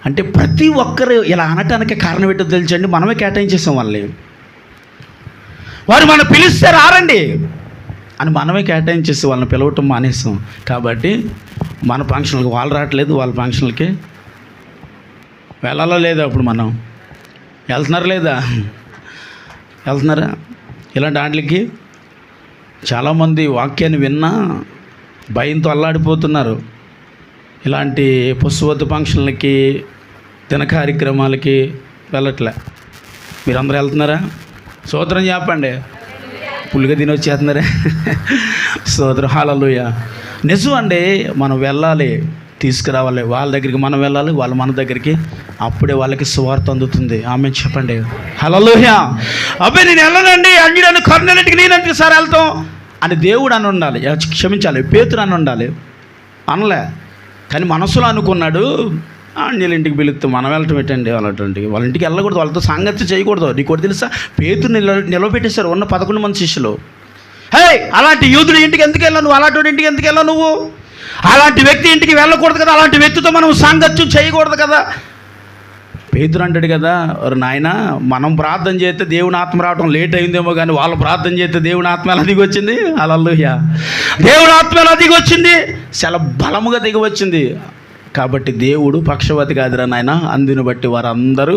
అంటే ప్రతి ఒక్కరు ఇలా అనటానికి కారణం ఏంటో తెలుసండి, మనమే కేటాయించేసాం వాళ్ళని. వారు మనం పిలిస్తే రారండి అని మనమే కేటాయించేసి వాళ్ళని పిలవటం మానేస్తాం. కాబట్టి మన ఫంక్షన్లకు వాళ్ళు రావట్లేదు, వాళ్ళ ఫంక్షన్లకి వెళ్ళాలా లేదా? అప్పుడు మనం వెళ్తున్నారా లేదా? వెళ్తున్నారా? ఇలాంటి వాటికి చాలామంది వాక్యాన్ని విన్నా భయంతో అల్లాడిపోతున్నారు. ఇలాంటి పశువద్దు ఫంక్షన్లకి, దిన కార్యక్రమాలకి వెళ్ళట్లే. మీరందరూ వెళ్తున్నారా? స్తోత్రం చెప్పండి. పుల్లుగా తిని వచ్చేస్తున్నారా? స్తోత్రం, హల్లెలూయా. నిజం అండి, మనం వెళ్ళాలి, తీసుకురావాలి. వాళ్ళ దగ్గరికి మనం వెళ్ళాలి, వాళ్ళు మన దగ్గరికి. అప్పుడే వాళ్ళకి సువార్త అందుతుంది. ఆమె చెప్పండి, హల్లెలూయా. అబ్బాయి నేను వెళ్ళనండి, అన్యుడైన కర్నేలుకి నేనంటే సార్ వెళ్తాం అని దేవుడు అని ఉండాలి, క్షమించాలి, పేతురు అని ఉండాలి. అనలే, కానీ మనసులో అనుకున్నాడు, అన్యుల ఇంటికి పిలుస్తాం, మనం వెళ్ళటం పెట్టండి వాళ్ళ ఇంటికి వెళ్ళకూడదు, వాళ్ళతో సాంగత్యం చేయకూడదు. నీకు కూడా తెలుసా, పేతురు నిలబెట్టేశారు ఉన్న 11 మంది శిష్యులు. హే, అలాంటి యూదుడి ఇంటికి ఎందుకు వెళ్ళావు నువ్వు? అలాంటి ఇంటికి ఎందుకు వెళ్ళావు నువ్వు? అలాంటి వ్యక్తి ఇంటికి వెళ్ళకూడదు కదా, అలాంటి వ్యక్తితో మనం సాంగత్యం చేయకూడదు కదా. పేతురు అంటాడు కదా, నాయన మనం ప్రార్థన చేస్తే దేవుని ఆత్మ రావడం లేట్ అయిందేమో, కానీ వాళ్ళు ప్రార్థన చేస్తే దేవుని ఆత్మ ఎలా దిగి వచ్చింది? హల్లెలూయా. దేవుని ఆత్మ ఎలా దిగి వచ్చింది? చాలా బలముగా దిగి వచ్చింది. కాబట్టి దేవుడు పక్షవాతి కాదురా నాయన, అందుని బట్టి వారందరూ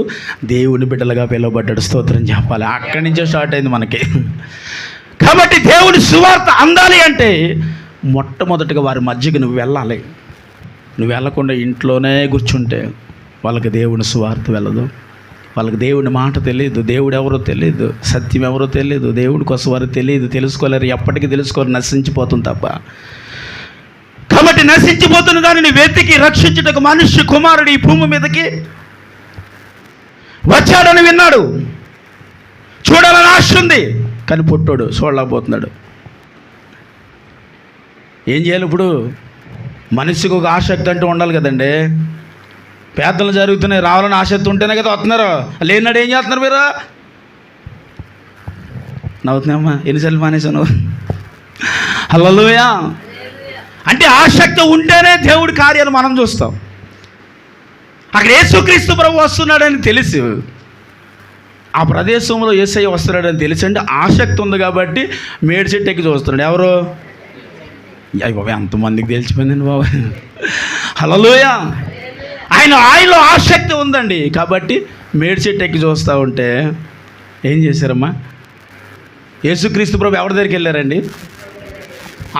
దేవుని బిడ్డలుగా పిలువబడ్డాడు. స్తోత్రం చెప్పాలి. అక్కడి నుంచే స్టార్ట్ అయింది మనకి. కాబట్టి దేవుని సువార్త అందాలి అంటే మొట్టమొదటిగా వారి మధ్యకి నువ్వు వెళ్ళాలి. నువ్వు వెళ్ళకుండా ఇంట్లోనే కూర్చుంటే వాళ్ళకి దేవుని సువార్త వెళ్ళదు. వాళ్ళకి దేవుని మాట తెలియదు, దేవుడు ఎవరో తెలియదు, సత్యం ఎవరో తెలియదు, దేవుడి కోసం వారు తెలియదు, తెలుసుకోలేరు, ఎప్పటికీ తెలుసుకోరు, నశించిపోతుంది తప్ప. కాబట్టి నశించిపోతున్న దానిని వెతికి రక్షించుటకు మనుష్య కుమారుడు ఈ భూమి మీదకి వచ్చాడని విన్నాడు. చూడాలని ఆశ ఉంది, కానీ పుట్టోడు చూడలేకపోతున్నాడు. ఏం చేయాలి ఇప్పుడు? మనిషికి ఒక ఆసక్తి అంటూ ఉండాలి కదండి. పేదలు జరుగుతున్నాయి, రావాలని ఆసక్తి ఉంటేనే కదా వస్తున్నారు. లేనాడు ఏం చేస్తున్నారు మీరు? నవ్వుతున్నామ్మా, ఎన్నిసార్లు మానేశాను? హల్లెలూయా. అంటే ఆసక్తి ఉంటేనే దేవుడి కార్యాలు మనం చూస్తాం. అక్కడ యేసుక్రీస్తు ప్రభు వస్తున్నాడని తెలిసి, ఆ ప్రదేశంలో యేసయ్య వస్తున్నాడని తెలిసి, అంటే ఆసక్తి ఉంది కాబట్టి మేడి చెట్టు ఎక్కి చూస్తున్నాడు. ఎవరు? అయ్యి బాబాయ్, అంతమందికి తెలిసిపోయిందండి బాబాయ్. హల్లెలూయా. ఆయనలో ఆసక్తి ఉందండి కాబట్టి మేడి చెట్టు ఎక్కి చూస్తూ ఉంటే ఏం చేశారమ్మా? యేసుక్రీస్తు ప్రభు ఎవరి దగ్గరికి వెళ్ళారండి?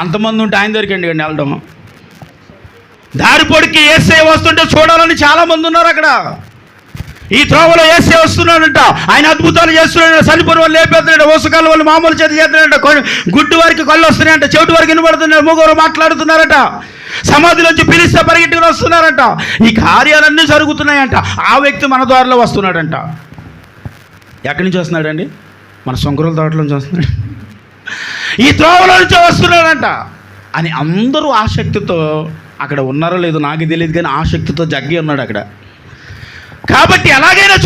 అంతమంది ఉంటే ఆయన దగ్గరికి అండి వెళ్ళడం. దారి పొడికి యేసయ్య వస్తుంటే చూడాలని చాలామంది ఉన్నారు అక్కడ. ఈ త్రోవలో యేసయ్య వస్తున్నాడంట, ఆయన అద్భుతాలు చేస్తున్నాడు, చనిపోయిన వాళ్ళు లేపేస్తున్నాడు, ఓసకాల వాళ్ళు మామూలు చేతి చేస్తున్నాడంట, గుడ్డు వారికి కళ్ళు వస్తున్నాయంట, చెవిటి వారికి వినబడుతున్నాడు, మూగోరు మాట్లాడుతున్నారట, సమాధిలోంచి పిలిస్తే పరిగెట్టుకుని వస్తున్నారంట. ఈ కార్యాలన్నీ జరుగుతున్నాయంట. ఆ వ్యక్తి మన ద్వారాలో వస్తున్నాడంట. ఎక్కడి నుంచి వస్తున్నాడండి? మన శంకరుల తోటలో నుంచి వస్తున్నాడు. ఈ త్రోవలో నుంచి వస్తున్నాడంట అని అందరూ ఆసక్తితో అక్కడ ఉన్నారో లేదో నాకు తెలియదు, కానీ ఆసక్తితో జగ్గి ఉన్నాడు అక్కడ. కాబట్టి ఎలాగైనా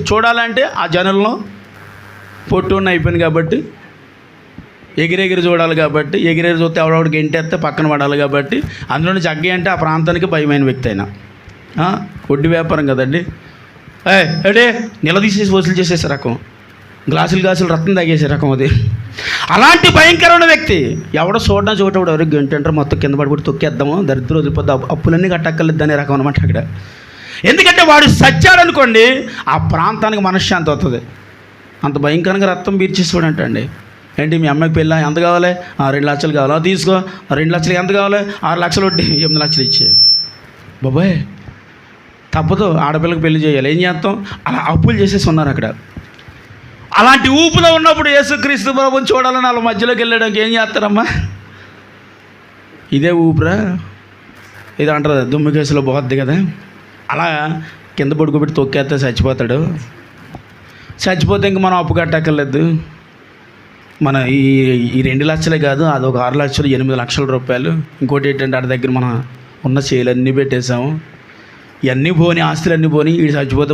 చూడాలంటే ఆ జనంలో పొట్టున్న అయిపోయింది కాబట్టి ఎగిరెగిరి చూడాలి కాబట్టి, ఎగిరెగిరి చూస్తే ఎవడెవడికి ఎంటేస్తే పక్కన పడాలి కాబట్టి, అందులోని జగ్గి అంటే ఆ ప్రాంతానికి భయమైన వ్యక్తి అయినా. వడ్డీ వ్యాపారం కదండి. ఏడే నిలదీసేసి వసూలు చేసేసే రకం, గ్లాసులు రత్నం తాగేసే రకం అది. అలాంటి భయంకరమైన వ్యక్తి ఎవడో చూడడం చోటప్పుడు ఎవరికి గంటంటారు మొత్తం కింద పడిపోయి తొక్కేద్దాము, దరిద్రం వదిలిపోద్ది, అప్పులన్నీ కట్టక్కర్లేదు అనే రకం అనమాట అక్కడ. ఎందుకంటే వాడు సచ్చాడనుకోండి ఆ ప్రాంతానికి మనశ్శాంతి అవుతుంది. అంత భయంకరంగా రక్తం పీర్చేసేవాడంట అండి. ఏంటి మీ అమ్మాయికి పెళ్ళి ఎంత కావాలి? 2 లక్షలు కావాలా, తీసుకో. 2 లక్షలు ఎంత కావాలి? 6 లక్షలు వడ్డీ, 8 లక్షలు ఇచ్చే. బాబాయ్ తప్పదు, ఆడపిల్లకి పెళ్లి చేయాలి, ఏం చేస్తాం? అలా అప్పులు చేసేసి ఉన్నారు అక్కడ. అలాంటి ఊపులో ఉన్నప్పుడు యేసుక్రీస్తు ప్రభువుని చూడాలని వాళ్ళ మధ్యలోకి వెళ్ళడానికి ఏం చేస్తారమ్మా? ఇదే ఊపురా, ఇది అంటారు దుమ్ము కేసులో పోద్ది కదా. అలా కింద పడుకోబెట్టి తొక్కేస్తే చచ్చిపోతాడు. చచ్చిపోతే ఇంక మనం అప్పు కట్టక్కర్లేదు. మన ఈ 2 లక్షలే కాదు, అదొక 6 లక్షలు, 8 లక్షల రూపాయలు. ఇంకోటి ఏంటంటే ఆడి దగ్గర మనం ఉన్న చేలన్నీ పెట్టేసాము, ఇవన్నీ పోని, ఆస్తులన్నీ పోని, వీడు చచ్చిపోతే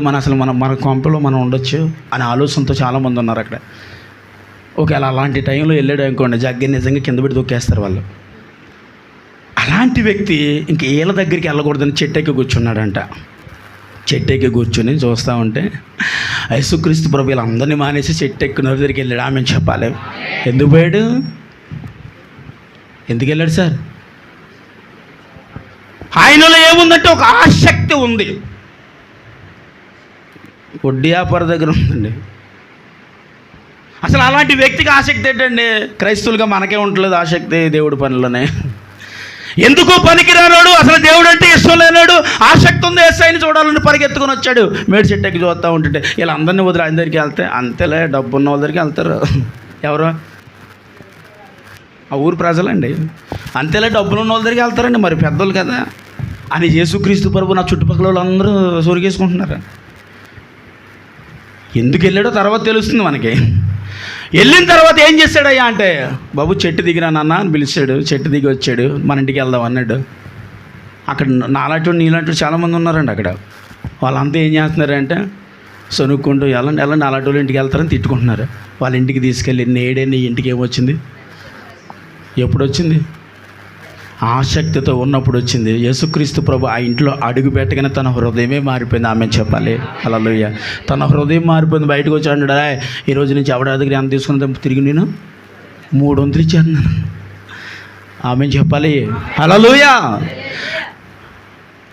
మన కొంపలో మనం ఉండొచ్చు అనే ఆలోచనతో చాలామంది ఉన్నారు అక్కడ. ఒకవేళ అలాంటి టైంలో వెళ్ళాడు అనుకోండి, జగ్గని నిజంగా కింద పెట్టి తొక్కేస్తారు వాళ్ళు. అలాంటి వ్యక్తి ఇంక వీళ్ళ దగ్గరికి వెళ్ళకూడదని చెట్టెక్కి కూర్చున్నాడంట. చెట్టెక్కి కూర్చొని చూస్తూ ఉంటే యేసుక్రీస్తు ప్రభు వీళ్ళందరినీ మానేసి చెట్టెక్కి నోరు దగ్గరికి వెళ్ళాడు. ఆమె చెప్పాలి, ఎందుకు పోయాడు? ఎందుకు వెళ్ళాడు సార్? ఆయనలో ఏముందంటే ఒక ఆసక్తి ఉంది. వడ్డీ వ్యాపార దగ్గర ఉందండి. అసలు అలాంటి వ్యక్తికి ఆసక్తి ఏంటండి? క్రైస్తవులుగా మనకే ఉండలేదు ఆసక్తి దేవుడి పనులనే. ఎందుకు పనికిరానాడు, అసలు దేవుడు అంటే ఇష్టం లేనాడు, ఆసక్తి ఉంది యేసయ్యని చూడాలని పరిగెత్తుకొని వచ్చాడు. మేడి చెట్టుకి చూస్తూ ఉంటుంటే వీళ్ళ అందరినీ వదిలి ఆయన దగ్గరికి వెళ్తే అంతేలే, డబ్బు ఉన్న వాళ్ళ దగ్గరికి వెళ్తారు. ఎవరు? ఆ ఊరు ప్రజలండి. అంతేలే, డబ్బులు ఉన్న వాళ్ళ దగ్గరికి వెళ్తారండి, మరి పెద్దోళ్ళు కదా అని యేసుక్రీస్తు ప్రభు నా చుట్టుపక్కల వాళ్ళందరూ సొరిగేసుకుంటున్నారు. ఎందుకు వెళ్ళాడో తర్వాత తెలుస్తుంది మనకి. వెళ్ళిన తర్వాత ఏం చేశాడయ్యా అంటే, బాబు చెట్టు దిగిరా నాన్న అని పిలిచాడు. చెట్టు దిగి వచ్చాడు, మన ఇంటికి వెళ్దాం అన్నాడు. అక్కడ నాలాంటి నీలాంటి చాలామంది ఉన్నారండి అక్కడ. వాళ్ళంతా ఏం చేస్తున్నారంటే సొనుక్కుంటూ వెళ్ళండి అలాంటి వాళ్ళు ఇంటికి వెళ్తారని తిట్టుకుంటున్నారు. వాళ్ళ ఇంటికి తీసుకెళ్ళి, నేడే నీ ఇంటికి ఏమొచ్చింది? ఎప్పుడు వచ్చింది? ఆసక్తితో ఉన్నప్పుడు వచ్చింది. యేసుక్రీస్తు ప్రభు ఆ ఇంట్లో అడుగు పెట్టగానే తన హృదయమే మారిపోయింది. ఆమె చెప్పాలి హల్లెలూయా. తన హృదయం మారిపోయింది. బయటకు వచ్చి అన్నాడు, ఈరోజు నుంచి ఎవడ దగ్గర ఎంత తీసుకున్న తిరిగి నేను 300 ఇచ్చాను నేను. ఆమె చెప్పాలి హల్లెలూయా.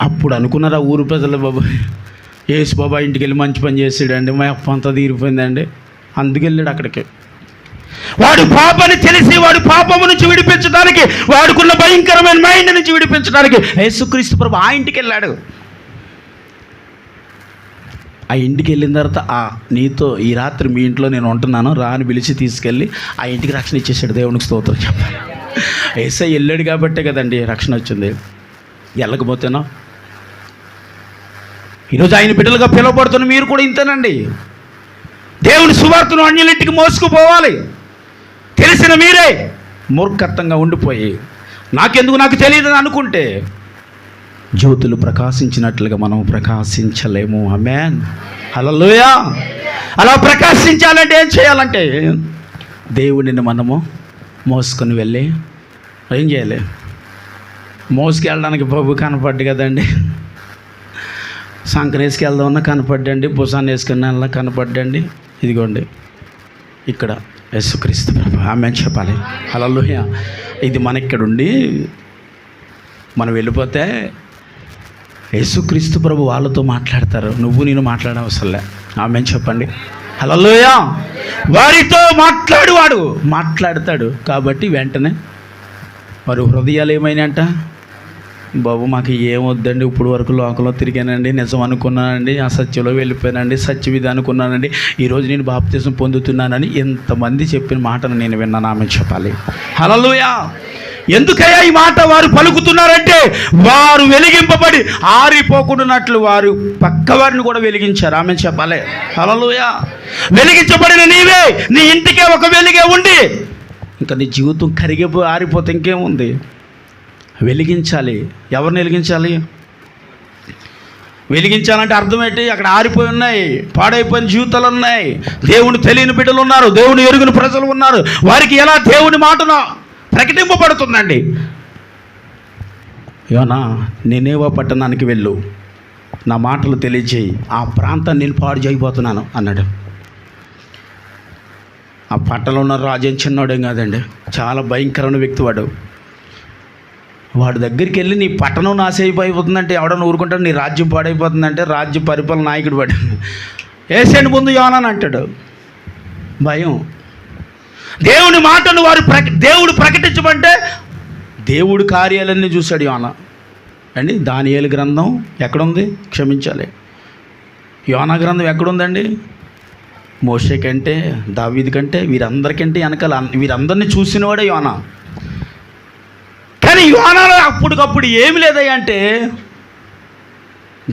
అప్పుడు అనుకున్నారు ఆ ఊరు ప్రజలు, బాబా యేసు బాబా ఇంటికి వెళ్ళి మంచి పని చేసాడండి, మా అప్ప అంతా తీరిపోయిందండి. అందుకెళ్ళాడు అక్కడికి. వాడు పాపని తెలిసి వాడు పాపము నుంచి విడిపించడానికి, వాడుకున్న భయంకరమైన మైండ్ నుంచి విడిపించడానికి యేసుక్రీస్తు ప్రభు ఆ ఇంటికి వెళ్ళాడు. ఆ ఇంటికి వెళ్ళిన తర్వాత నీతో ఈ రాత్రి మీ ఇంట్లో నేను ఉంటున్నాను రా అని పిలిచి తీసుకెళ్ళి ఆ ఇంటికి రక్షణ ఇచ్చేసాడు. దేవునికి స్తోత్రం చెప్పాలి. యేసయ్య వెళ్ళాడు కాబట్టే కదండి రక్షణ వచ్చింది. వెళ్ళకపోతేనో ఈరోజు ఆయన బిడ్డలుగా పిలువబడుతున్న మీరు కూడా ఇంతేనండి. దేవుని సువార్తను అన్యులింటికి మోసుకుపోవాలి. తెలిసిన మీరే మూర్ఖత్వంగా ఉండిపోయి నాకు తెలియదని అనుకుంటే జ్యోతులు ప్రకాశించినట్లుగా మనం ప్రకాశించలేము. ఆమేన్ హల్లెలూయా. అలా ప్రకాశించాలంటే ఏం చేయాలంటే దేవుడిని మనము మోసుకొని వెళ్ళి ఏం చేయాలి? మోసుకెళ్ళడానికి ప్రభు కనపడ్డు కదండి. సంకన వేసుకెళ్దామన్నా కనపడ్డండి, భుజాన్ని వేసుకున్నా కనపడ్డండి. ఇదిగోండి ఇక్కడ యేసుక్రీస్తు ప్రభు. ఆమేన్ చెప్పాలి హల్లెలూయా. ఇది మన ఇక్కడుండి మనం వెళ్ళిపోతే యేసుక్రీస్తు ప్రభు వాళ్ళతో మాట్లాడతారు. నువ్వు నేను మాట్లాడవసరంలే. ఆమేన్ చెప్పండి హల్లెలూయా. వారితో వాడు మాట్లాడతాడు కాబట్టి వెంటనే వారి హృదయాలు ఏమైనాయంట, బాబు మాకు ఏమొద్దండి, ఇప్పుడు వరకు లోకంలో తిరిగానండి, నిజం అనుకున్నానండి, అసత్యంలో వెళ్ళిపోయానండి, సత్యవిధి అనుకున్నానండి, ఈరోజు నేను బాప్తిసం పొందుతున్నానని ఎంతమంది చెప్పిన మాటను నేను విన్నాను. ఆమె చెప్పాలి హల్లెలూయా. ఎందుకయ్యా ఈ మాట వారు పలుకుతున్నారంటే వారు వెలిగింపబడి ఆరిపోకుండానట్లు వారు పక్కవారిని కూడా వెలిగించారు. ఆమె చెప్పాలి హల్లెలూయా. వెలిగించబడిన నీవే నీ ఇంటికే ఒక వెలిగే ఉండి ఇంకా నీ జీవితం కరిగిపోయి ఆరిపోతే ఇంకేముంది? వెలిగించాలి. ఎవరిని వెలిగించాలి? వెలిగించాలంటే అర్థం ఏంటి? అక్కడ ఆరిపోయి ఉన్నాయి, పాడైపోయిన జీవితాలు ఉన్నాయి, దేవుని తెలియని బిడ్డలు ఉన్నారు, దేవుని ఎరుగుని ప్రజలు ఉన్నారు. వారికి ఎలా దేవుని మాటను ప్రకటింపబడుతుందండి? యోనా, నినేవే పట్టణానికి వెళ్ళు, నా మాటలు తెలియజేయి, ఆ ప్రాంతాన్ని నేను పాడు చేయబోతున్నాను అన్నాడు. ఆ పట్టణంలో ఉన్న రాజు చిన్నవాడేం కాదండి, చాలా భయంకరమైన వ్యక్తి వాడు. వాడి దగ్గరికి వెళ్ళి నీ పట్టణం నాశైపోతుందంటే ఎవడన్నా ఊరుకుంటాడు, నీ రాజ్యం పాడైపోతుందంటే రాజ్య పరిపాలన నాయకుడు వాడు. ఏసేండి ముందు యోనాని అంటాడు. భయం. దేవుని మాటను దేవుడు ప్రకటించమంటే దేవుడి కార్యాలన్నీ చూశాడు యోనా అండి. దానియేలు గ్రంథం ఎక్కడుంది? క్షమించాలి, యోనా గ్రంథం ఎక్కడుందండి? మోషే కంటే, దావీదు కంటే, వీరందరికంటే వెనకాల వీరందరినీ చూసినవాడే యోనా. కానీ యోనాలో అప్పటికప్పుడు ఏమి లేదయ్యా అంటే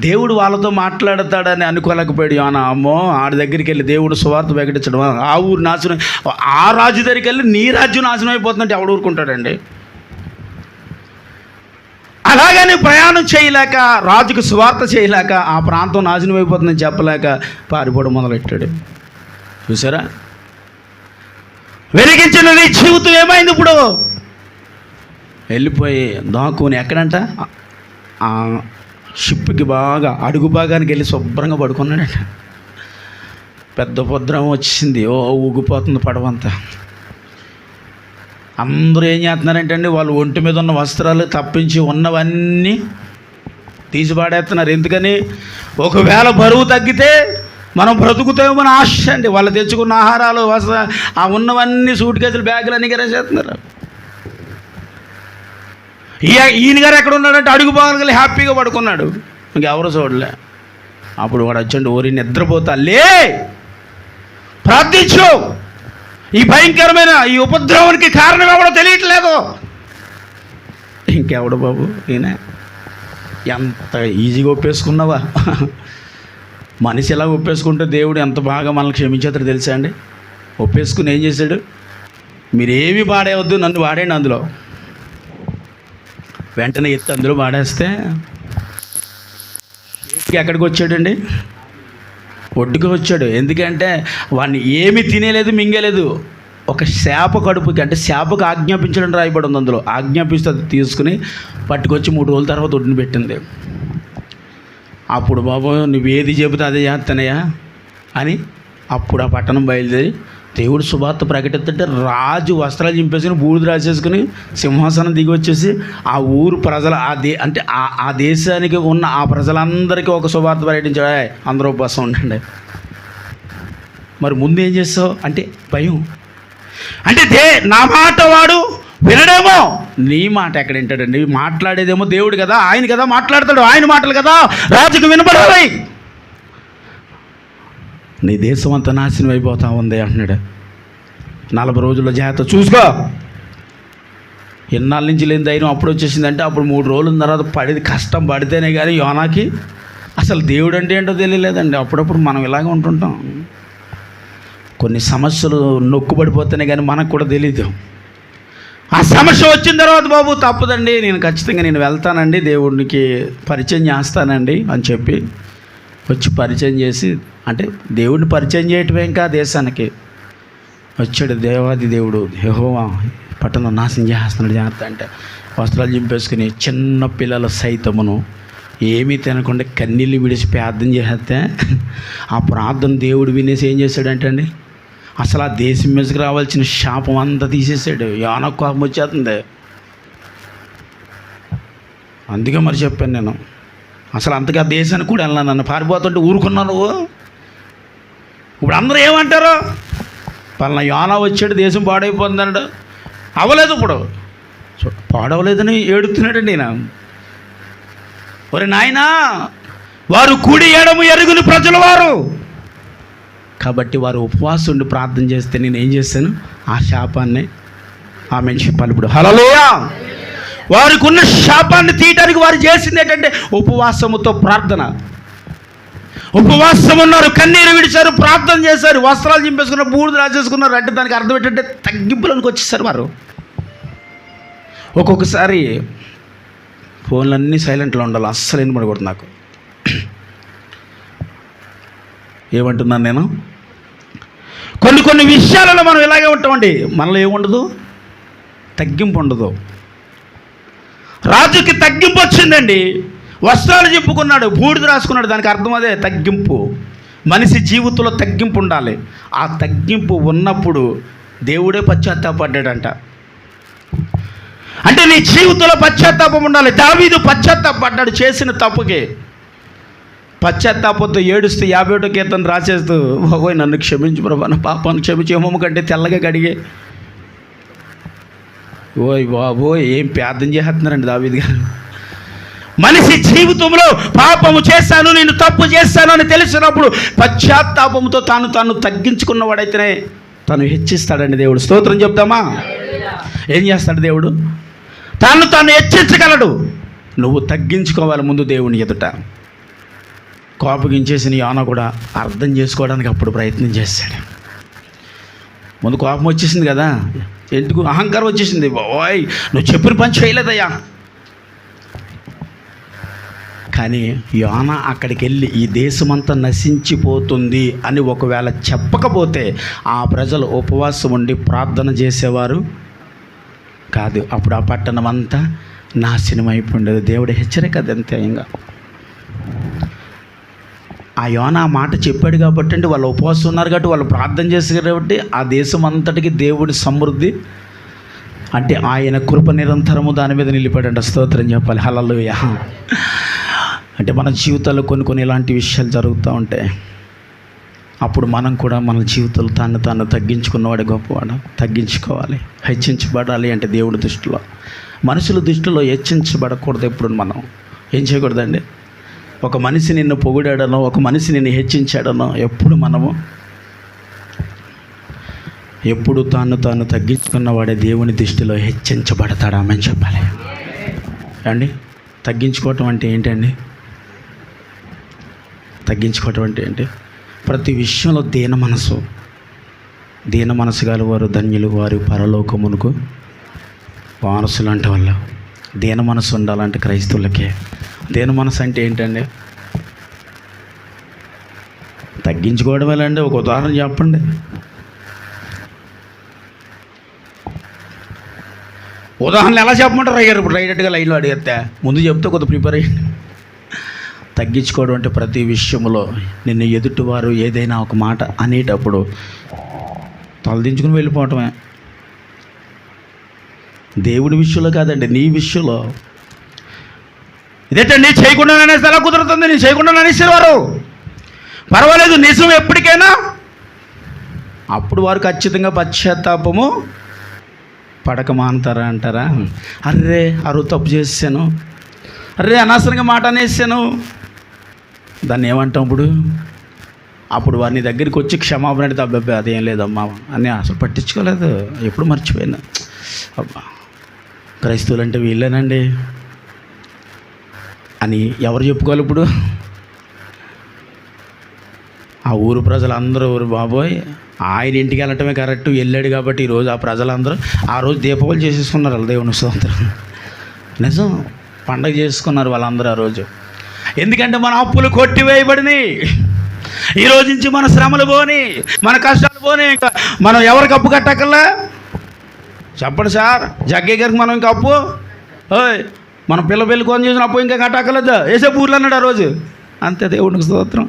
దేవుడు వాళ్ళతో మాట్లాడతాడని అనుకోలేకపోయాడు యోనా. అమ్మో, ఆడి దగ్గరికి వెళ్ళి దేవుడు సువార్త ప్రకటించడం, ఆ ఊరు నాశనం, ఆ రాజు దగ్గరికి వెళ్ళి నీ రాజ్యం నాశనం అయిపోతుందంటే ఎవడు ఊరుకుంటాడండి? అలాగని ప్రయాణం చేయలేక, రాజుకు సువార్త చేయలేక, ఆ ప్రాంతం నాశనం అయిపోతుందని చెప్పలేక పారిపోవడం మొదలెట్టాడు. చూసారా? వెలిగించిన నీ జీవితం ఏమైంది ఇప్పుడు? వెళ్ళిపోయి దాక్కుని ఎక్కడంట, ఆ షిప్కి బాగా అడుగు భాగానికి వెళ్ళి శుభ్రంగా పడుకున్నాడంట. పెద్ద ఉపద్రవం వచ్చింది, ఊగిపోతుంది పడవంతా. అందరూ ఏం చేస్తున్నారంటే అండి, వాళ్ళు ఒంటి మీద ఉన్న వస్త్రాలు తప్పించి ఉన్నవన్నీ తీసి పాడేస్తున్నారు. ఎందుకని? ఒకవేళ బరువు తగ్గితే మనం బ్రతుకుతామని ఆశ అండి. వాళ్ళు తెచ్చుకున్న ఆహారాలు, ఆ ఉన్నవన్నీ సూట్ కేసులు, బ్యాగులు అన్నీ కరేసేస్తున్నారు. ఈయన గారు ఎక్కడ ఉన్నాడంటే అడుగు బాగా హ్యాపీగా పడుకున్నాడు, ఇంకెవరు చూడలే. అప్పుడు వాడు వచ్చండి, ఓరి నిద్రపోతా లే, ప్రార్థించు, ఈ భయంకరమైన ఈ ఉపద్రవానికి కారణం ఎవడో తెలియట్లేదు. ఇంకెవడు బాబు ఈయన? ఎంత ఈజీగా ఒప్పేసుకున్నావా? మనిషి ఎలా ఒప్పేసుకుంటే దేవుడు ఎంత బాగా మనల్ని క్షమించేస్తాడు తెలుసా అండి? ఒప్పేసుకుని ఏం చేశాడు? మీరేమి పాడేవద్దు, నన్ను వాడేయండి అందులో. వెంటనే ఎత్తి అందులో వాడేస్తే ఎక్కడికి వచ్చాడండి? ఒడ్డుకు వచ్చాడు. ఎందుకంటే వాడిని ఏమి తినేలేదు, మింగలేదు. ఒక శాప కడుపుకి, అంటే శాపకు ఆజ్ఞాపించడం రాయబడి ఉంది అందులో. ఆజ్ఞాపిస్తే అది తీసుకుని పట్టుకొచ్చి 3 రోజుల తర్వాత ఒడ్డుని పెట్టింది. అప్పుడు బాబు నువ్వేది చెబితే అదే చేస్తానయ్యా అని అప్పుడు ఆ పట్టణం బయలుదేరి దేవుడు సువార్త ప్రకటిస్తుంటే రాజు వస్త్రాలు చింపేసుకుని బూడిద రాసేసుకుని సింహాసనం దిగి వచ్చేసి ఆ ఊరు ప్రజల అంటే ఆ దేశానికి ఉన్న ఆ ప్రజలందరికీ ఒక సువార్త ప్రకటించాడు. అందరూ ఉపవాసం ఉండండి. మరి ముందు ఏం చేస్తావు అంటే భయం. అంటే నా మాట వాడు వినడేమో, నీ మాట ఎక్కడ వింటాడండి? మాట్లాడేదేమో దేవుడు కదా, ఆయన కదా మాట్లాడతాడు, ఆయన మాటలు కదా రాజుకు వినపడాలి. నీ దేశం అంతా నాశనం అయిపోతా ఉంది అంటున్నాడు. 40 రోజుల జాగ్రత్త చూసుకో. ఎన్నాళ్ళ నుంచి లేని ధైర్యం అప్పుడు వచ్చేసిందంటే అప్పుడు 3 రోజుల తర్వాత కష్టం పడితేనే కానీ యోనాకి అసలు దేవుడు అంటే ఏంటో తెలియలేదండి. అప్పుడప్పుడు మనం ఇలాగే ఉంటుంటాం, కొన్ని సమస్యలు నొక్కుబడిపోతేనే కానీ మనకు కూడా తెలీదు. ఆ సమస్య వచ్చిన తర్వాత బాబు తప్పదండి, నేను ఖచ్చితంగా నేను వెళ్తానండి, దేవుడికి పరిచయం చేస్తానండి అని చెప్పి వచ్చి పరిచయం చేసి, అంటే దేవుడిని పరిచయం చేయటమే ఇంకా దేశానికి వచ్చాడు. దేవాది దేవుడు యెహోవా పట్టణం నాశనం చేస్తున్నాడు జాగ్రత్త అంటే వస్త్రాలు చింపేసుకుని చిన్న పిల్లల సైతమును ఏమీ తినకుండా కన్నీళ్ళు విడిచి ప్రార్థన చేస్తే ఆ ప్రార్థన దేవుడు వినేసి ఏం చేశాడంటే అండి, అసలు ఆ దేశం మీదకి రావాల్సిన శాపం అంతా తీసేసాడు. యోనాకు కోపం వచ్చేస్తుంది. అందుకే మరి చెప్పాను నేను, అసలు అంతగా దేశానికి కూడా వెళ్ళాను, నన్ను పారిపోతుంటే ఊరుకున్నాను. ఇప్పుడు అందరూ ఏమంటారు? పలానా యోనా వచ్చాడు, దేశం పాడైపోతుందన్నాడు. అవ్వలేదు, ఇప్పుడు పాడవలేదని ఏడుతున్నాడండి ఈయన. ఒరే నాయనా, వారు కుడి ఎడము ఎరుగుని ప్రజల వారు కాబట్టి వారు ఉపవాసం ఉండి ప్రార్థన చేస్తే నేను ఏం చేశాను? ఆ శాపాన్ని ఆ మనిషి పలుపుడు. హల్లెలూయా. వారికి ఉన్న శాపాన్ని తీయటానికి వారు చేసింది ఏంటంటే ఉపవాసముతో ప్రార్థన. ఉపవాసం ఉన్నారు, కన్నీరు విడిచారు, ప్రార్థన చేశారు, వస్త్రాలు చింపేసుకున్నారు, బూడిద రాసేసుకున్నారు. అంటే దానికి అర్థం ఏంటంటే తగ్గింపులోనికి వచ్చేసారు వారు. ఒక్కొక్కసారి ఫోన్లన్నీ సైలెంట్లో ఉండాలి, అస్సలు వినపడకూడదు నాకు. ఏమంటున్నాను నేను? కొన్ని విషయాలలో మనం ఇలాగే ఉంటామండి. మనలో ఏముండదు? తగ్గింపు ఉండదు. రాజుకి తగ్గింపు వచ్చిందండి. వస్త్రాలు చెప్పుకున్నాడు, బూడిద రాసుకున్నాడు. దానికి అర్థం అదే, తగ్గింపు. మనిషి జీవితంలో తగ్గింపు ఉండాలి. ఆ తగ్గింపు ఉన్నప్పుడు దేవుడే పశ్చాత్తాపడ్డాడంట. అంటే నీ జీవితంలో పశ్చాత్తాపం ఉండాలి. దావీదు పశ్చాత్తాపడ్డాడు చేసిన తప్పుకి. పశ్చాత్తాపంతో ఏడుస్తూ 51వ కీర్తన రాసేస్తూ, బాబోయ్ నన్ను క్షమించు ప్రభా, నా పాపాన్ని క్షమించి హోమం కంటే తెల్లగా కడిగే. ఓయ్ బాబోయ్, ఏం ప్రార్థన చేస్తున్నారండి దావీదు గారు. మనిషి జీవితంలో పాపము చేశాను, నేను తప్పు చేశాను అని తెలిసినప్పుడు పశ్చాత్తాపంతో తాను తగ్గించుకున్నవాడైతేనే తను హెచ్చిస్తాడండి దేవుడు. స్తోత్రం చెప్తామా? ఏం చేస్తాడు దేవుడు? తాను హెచ్చించగలడు. నువ్వు తగ్గించుకోవాలి ముందు దేవుని ఎదుట. కోపగించేసిన యోనా కూడా అర్థం చేసుకోవడానికి అప్పుడు ప్రయత్నం చేశాడు. ముందు కోపం వచ్చేసింది కదా, ఎందుకు అహంకారం వచ్చేసింది. ఓయ్ నువ్వు చెప్పిన పని చేయలేదయ్యా. కానీ యోనా అక్కడికి వెళ్ళి ఈ దేశమంతా నశించిపోతుంది అని ఒకవేళ చెప్పకపోతే ఆ ప్రజలు ఉపవాసం ఉండి ప్రార్థన చేసేవారు కాదు. అప్పుడు ఆ పట్టణం అంతా నాశనం అయిపోయిండేది. దేవుడి హెచ్చరిక అదంతే. ఇంకా ఆ యోనా ఆ మాట చెప్పాడు కాబట్టి అండి, వాళ్ళు ఉపవాసం ఉన్నారు కాబట్టి, వాళ్ళు ప్రార్థన చేశారు కాబట్టి ఆ దేశం అంతటికి దేవుడి సమృద్ధి అంటే ఆయన కృప నిరంతరము దాని మీద నిలిపాడంట. స్తోత్రం చెప్పాలి. హల్లెలూయా. అంటే మన జీవితాల్లో కొన్ని ఇలాంటి విషయాలు జరుగుతూ ఉంటాయి. అప్పుడు మనం కూడా మన జీవితంలో తాను తగ్గించుకున్నవాడే గొప్పవాడు. తగ్గించుకోవాలి, హెచ్చించబడాలి. అంటే దేవుడి దృష్టిలో, మనుషుల దృష్టిలో హెచ్చించబడకూడదు. ఎప్పుడు మనం ఏం చేయకూడదండి? ఒక మనిషి నిన్ను పొగిడాడనో, ఒక మనిషి నిన్ను హెచ్చించాడనో ఎప్పుడు తాను తగ్గించుకున్నవాడే దేవుని దృష్టిలో హెచ్చించబడతాడు. ఆమేన్ చెప్పాలి అండి. తగ్గించుకోవటం అంటే ఏంటండి? తగ్గించుకోవటం అంటే ఏంటి? ప్రతి విషయంలో దీన మనసు గలవారు ధన్యులు, వారు పరలోకమునకు వారసులు అంటే వాళ్ళు. దీన మనసు ఉండాలంటే క్రైస్తవులకే. దీన మనసు అంటే ఏంటండి? తగ్గించుకోవడం వెళ్ళండి. ఒక ఉదాహరణ చెప్పండి. ఉదాహరణ ఎలా చెప్పమంటారు అయ్యారు? ఇప్పుడు రైడెట్గా లైన్లో అడిగితే ముందు చెప్తే కొద్దిగా ప్రిపేర్ అయ్యండి. తగ్గించుకోవడం అంటే ప్రతి విషయంలో నిన్ను ఎదుటివారు ఏదైనా ఒక మాట అనేటప్పుడు తలదించుకుని వెళ్ళిపోవటమే. దేవుడి విషయంలో కాదండి, నీ విషయంలో. ఇదేంటండి చేయకుండా అనేసి ఎలా కుదురుతుంది? నేను చేయకుండా అనేసేవారు పర్వాలేదు, నిజం ఎప్పటికైనా. అప్పుడు వారు ఖచ్చితంగా పశ్చాత్తాపము పడక మానుతారా అంటారా? అర్రే తప్పు చేసాను, అర్రే అనవసరంగా మాట అనేసాను, దాన్ని ఏమంటాం అప్పుడు వారిని దగ్గరికి వచ్చి క్షమాపణ అడిగితే అబ్బాయి అదేం లేదమ్మా అని అసలు పట్టించుకోలేదు, ఎప్పుడు మర్చిపోయినా. అబ్బా క్రైస్తవులు అంటే వీళ్ళేనండి అని ఎవరు చెప్పుకోవాలి ఇప్పుడు? ఆ ఊరు ప్రజలందరూ బాబోయ్ ఆయన ఇంటికి వెళ్ళటమే కరెక్ట్, వెళ్ళాడు కాబట్టి ఈరోజు ఆ ప్రజలందరూ ఆ రోజు దీపావళి చేసేసుకున్నారు వాళ్ళ దేవుని స్వాతంత్రం. నిజం, పండగ చేసుకున్నారు వాళ్ళందరూ ఆ రోజు. ఎందుకంటే మన అప్పులు కొట్టివేయబడినాయి. ఈ రోజు నుంచి మన శ్రమలు పోని, మన కష్టాలు పోని. ఇంకా మనం ఎవరికి అప్పు కట్టక్కర్లే. చెప్పండి సార్, జగ్గయ్య గారికి మనం ఇంకా అప్పు, మన పిల్ల కొని చేసిన అప్పు ఇంకా కట్టక్కర్లేదు. వేసే ఊర్లు అన్నాడు ఆ రోజు. అంతే, దేవునికి స్తోత్రం.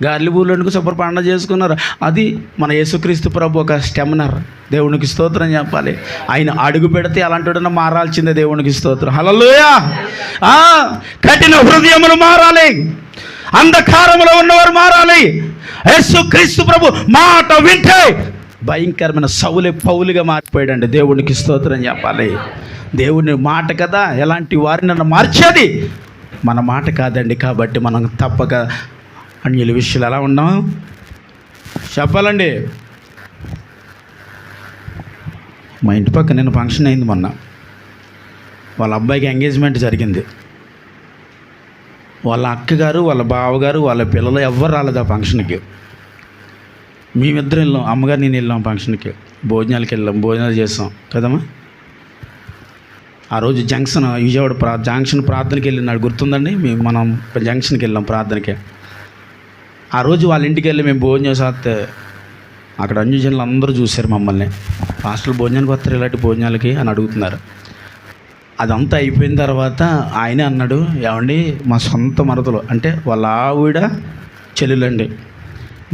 గార్లి ఊర్లోనికి శుభ్ర పండుగ చేసుకున్నారు. అది మన యేసుక్రీస్తు ప్రభు ఒక స్టెమినర్. దేవునికి స్తోత్రం చెప్పాలి. ఆయన అడుగు పెడితే అలాంటి మారాల్సిందే. దేవునికి స్తోత్రం. హల్లెలూయా. కఠిన హృదయములు మారాలి, అంధకారములో ఉన్నవారు మారాలి. యేసుక్రీస్తు ప్రభు మాట వింటే భయంకరమైన సౌలే పౌలుగా మారిపోయాడండి. దేవునికి స్తోత్రం చెప్పాలి. దేవుని మాట కదా ఎలాంటి వారిని మార్చేది, మన మాట కాదండి. కాబట్టి మనం తప్పక అన్యుల విషయాలు ఎలా ఉన్నాం చెప్పాలండి. మా ఇంటి పక్క నేను ఫంక్షన్ అయింది మొన్న. వాళ్ళ అబ్బాయికి ఎంగేజ్మెంట్ జరిగింది. వాళ్ళ అక్కగారు, వాళ్ళ బావగారు, వాళ్ళ పిల్లలు ఎవ్వరు రాలేదు ఆ ఫంక్షన్కి. మేమిద్దరం వెళ్ళాం, అమ్మగారు నేను వెళ్ళాం ఫంక్షన్కి. భోజనాలకి వెళ్ళాం, భోజనాలు చేసాం కదమ్మా. ఆ రోజు జంక్షన్, విజయవాడ జంక్షన్ ప్రార్థనకి వెళ్ళినాడు, గుర్తుందండి? మనం జంక్షన్కి వెళ్ళాం ప్రార్థనకి. ఆ రోజు వాళ్ళ ఇంటికి వెళ్ళి మేము భోజనం చేసేస్తే అక్కడ అన్యజనులు అందరూ చూశారు మమ్మల్ని. హాస్టల్ భోజనానికి వస్తారు ఇలాంటి భోజనాలకి అని అడుగుతున్నారు. అదంతా అయిపోయిన తర్వాత ఆయనే అన్నాడు, ఏమండి మా సొంత మరదలు అంటే వాళ్ళ ఆవిడ చెల్లెలండి,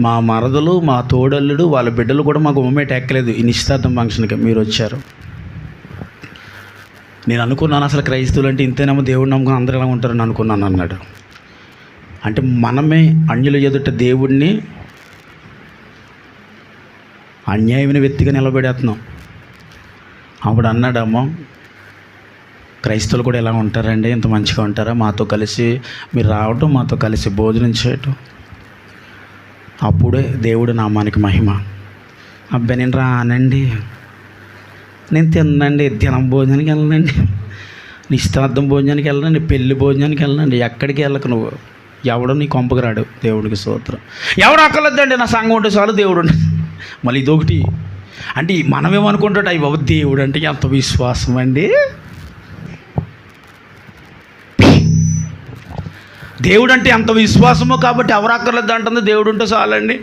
మా మరదలు మా తోడల్లుడు వాళ్ళ బిడ్డలు కూడా మాకు ఉమ్మేట ఎక్కలేదు ఈ నిశ్చితార్థం ఫంక్షన్కి, మీరు వచ్చారు. నేను అనుకున్నాను అసలు క్రైస్తవులు అంటే ఇంతేనేమో దేవుడిని నమ్ముకుని అందరూ ఎలా ఉంటారని అనుకున్నాను అన్నాడు. అంటే మనమే అన్యుల ఎదుట దేవుడిని అన్యాయమైన వ్యక్తిగా నిలబడేస్తున్నాం. అప్పుడు అన్నాడమ్మో, క్రైస్తవులు కూడా ఎలా ఉంటారండి, ఇంత మంచిగా ఉంటారా, మాతో కలిసి మీరు రావటం, మాతో కలిసి భోజనం చేయటం, అప్పుడే దేవుడు నామానికి మహిమ. అబ్బాయి నేను రానండి, నేను తిన్నండి, దినం భోజనానికి వెళ్ళనండి, నిశ్చితార్థం భోజనానికి వెళ్ళనండి, పెళ్లి భోజనానికి వెళ్ళనండి, ఎక్కడికి వెళ్ళకు నువ్వు, ఎవడో నీ కొంపకు రాడు. దేవుడికి స్తోత్రం. ఎవడు అక్కర్లేదండి, నా సంఘం ఉంటే చాలు దేవుడు ఉంటే. మళ్ళీ ఇదొకటి అంటే మనమేమనుకుంటాడు, అయ్యి బాబు దేవుడు అంటే ఎంత విశ్వాసం అండి, దేవుడు అంటే ఎంత విశ్వాసమో కాబట్టి ఎవరు అక్కర్లేదు అంటుంది, దేవుడు ఉంటే చాలండి.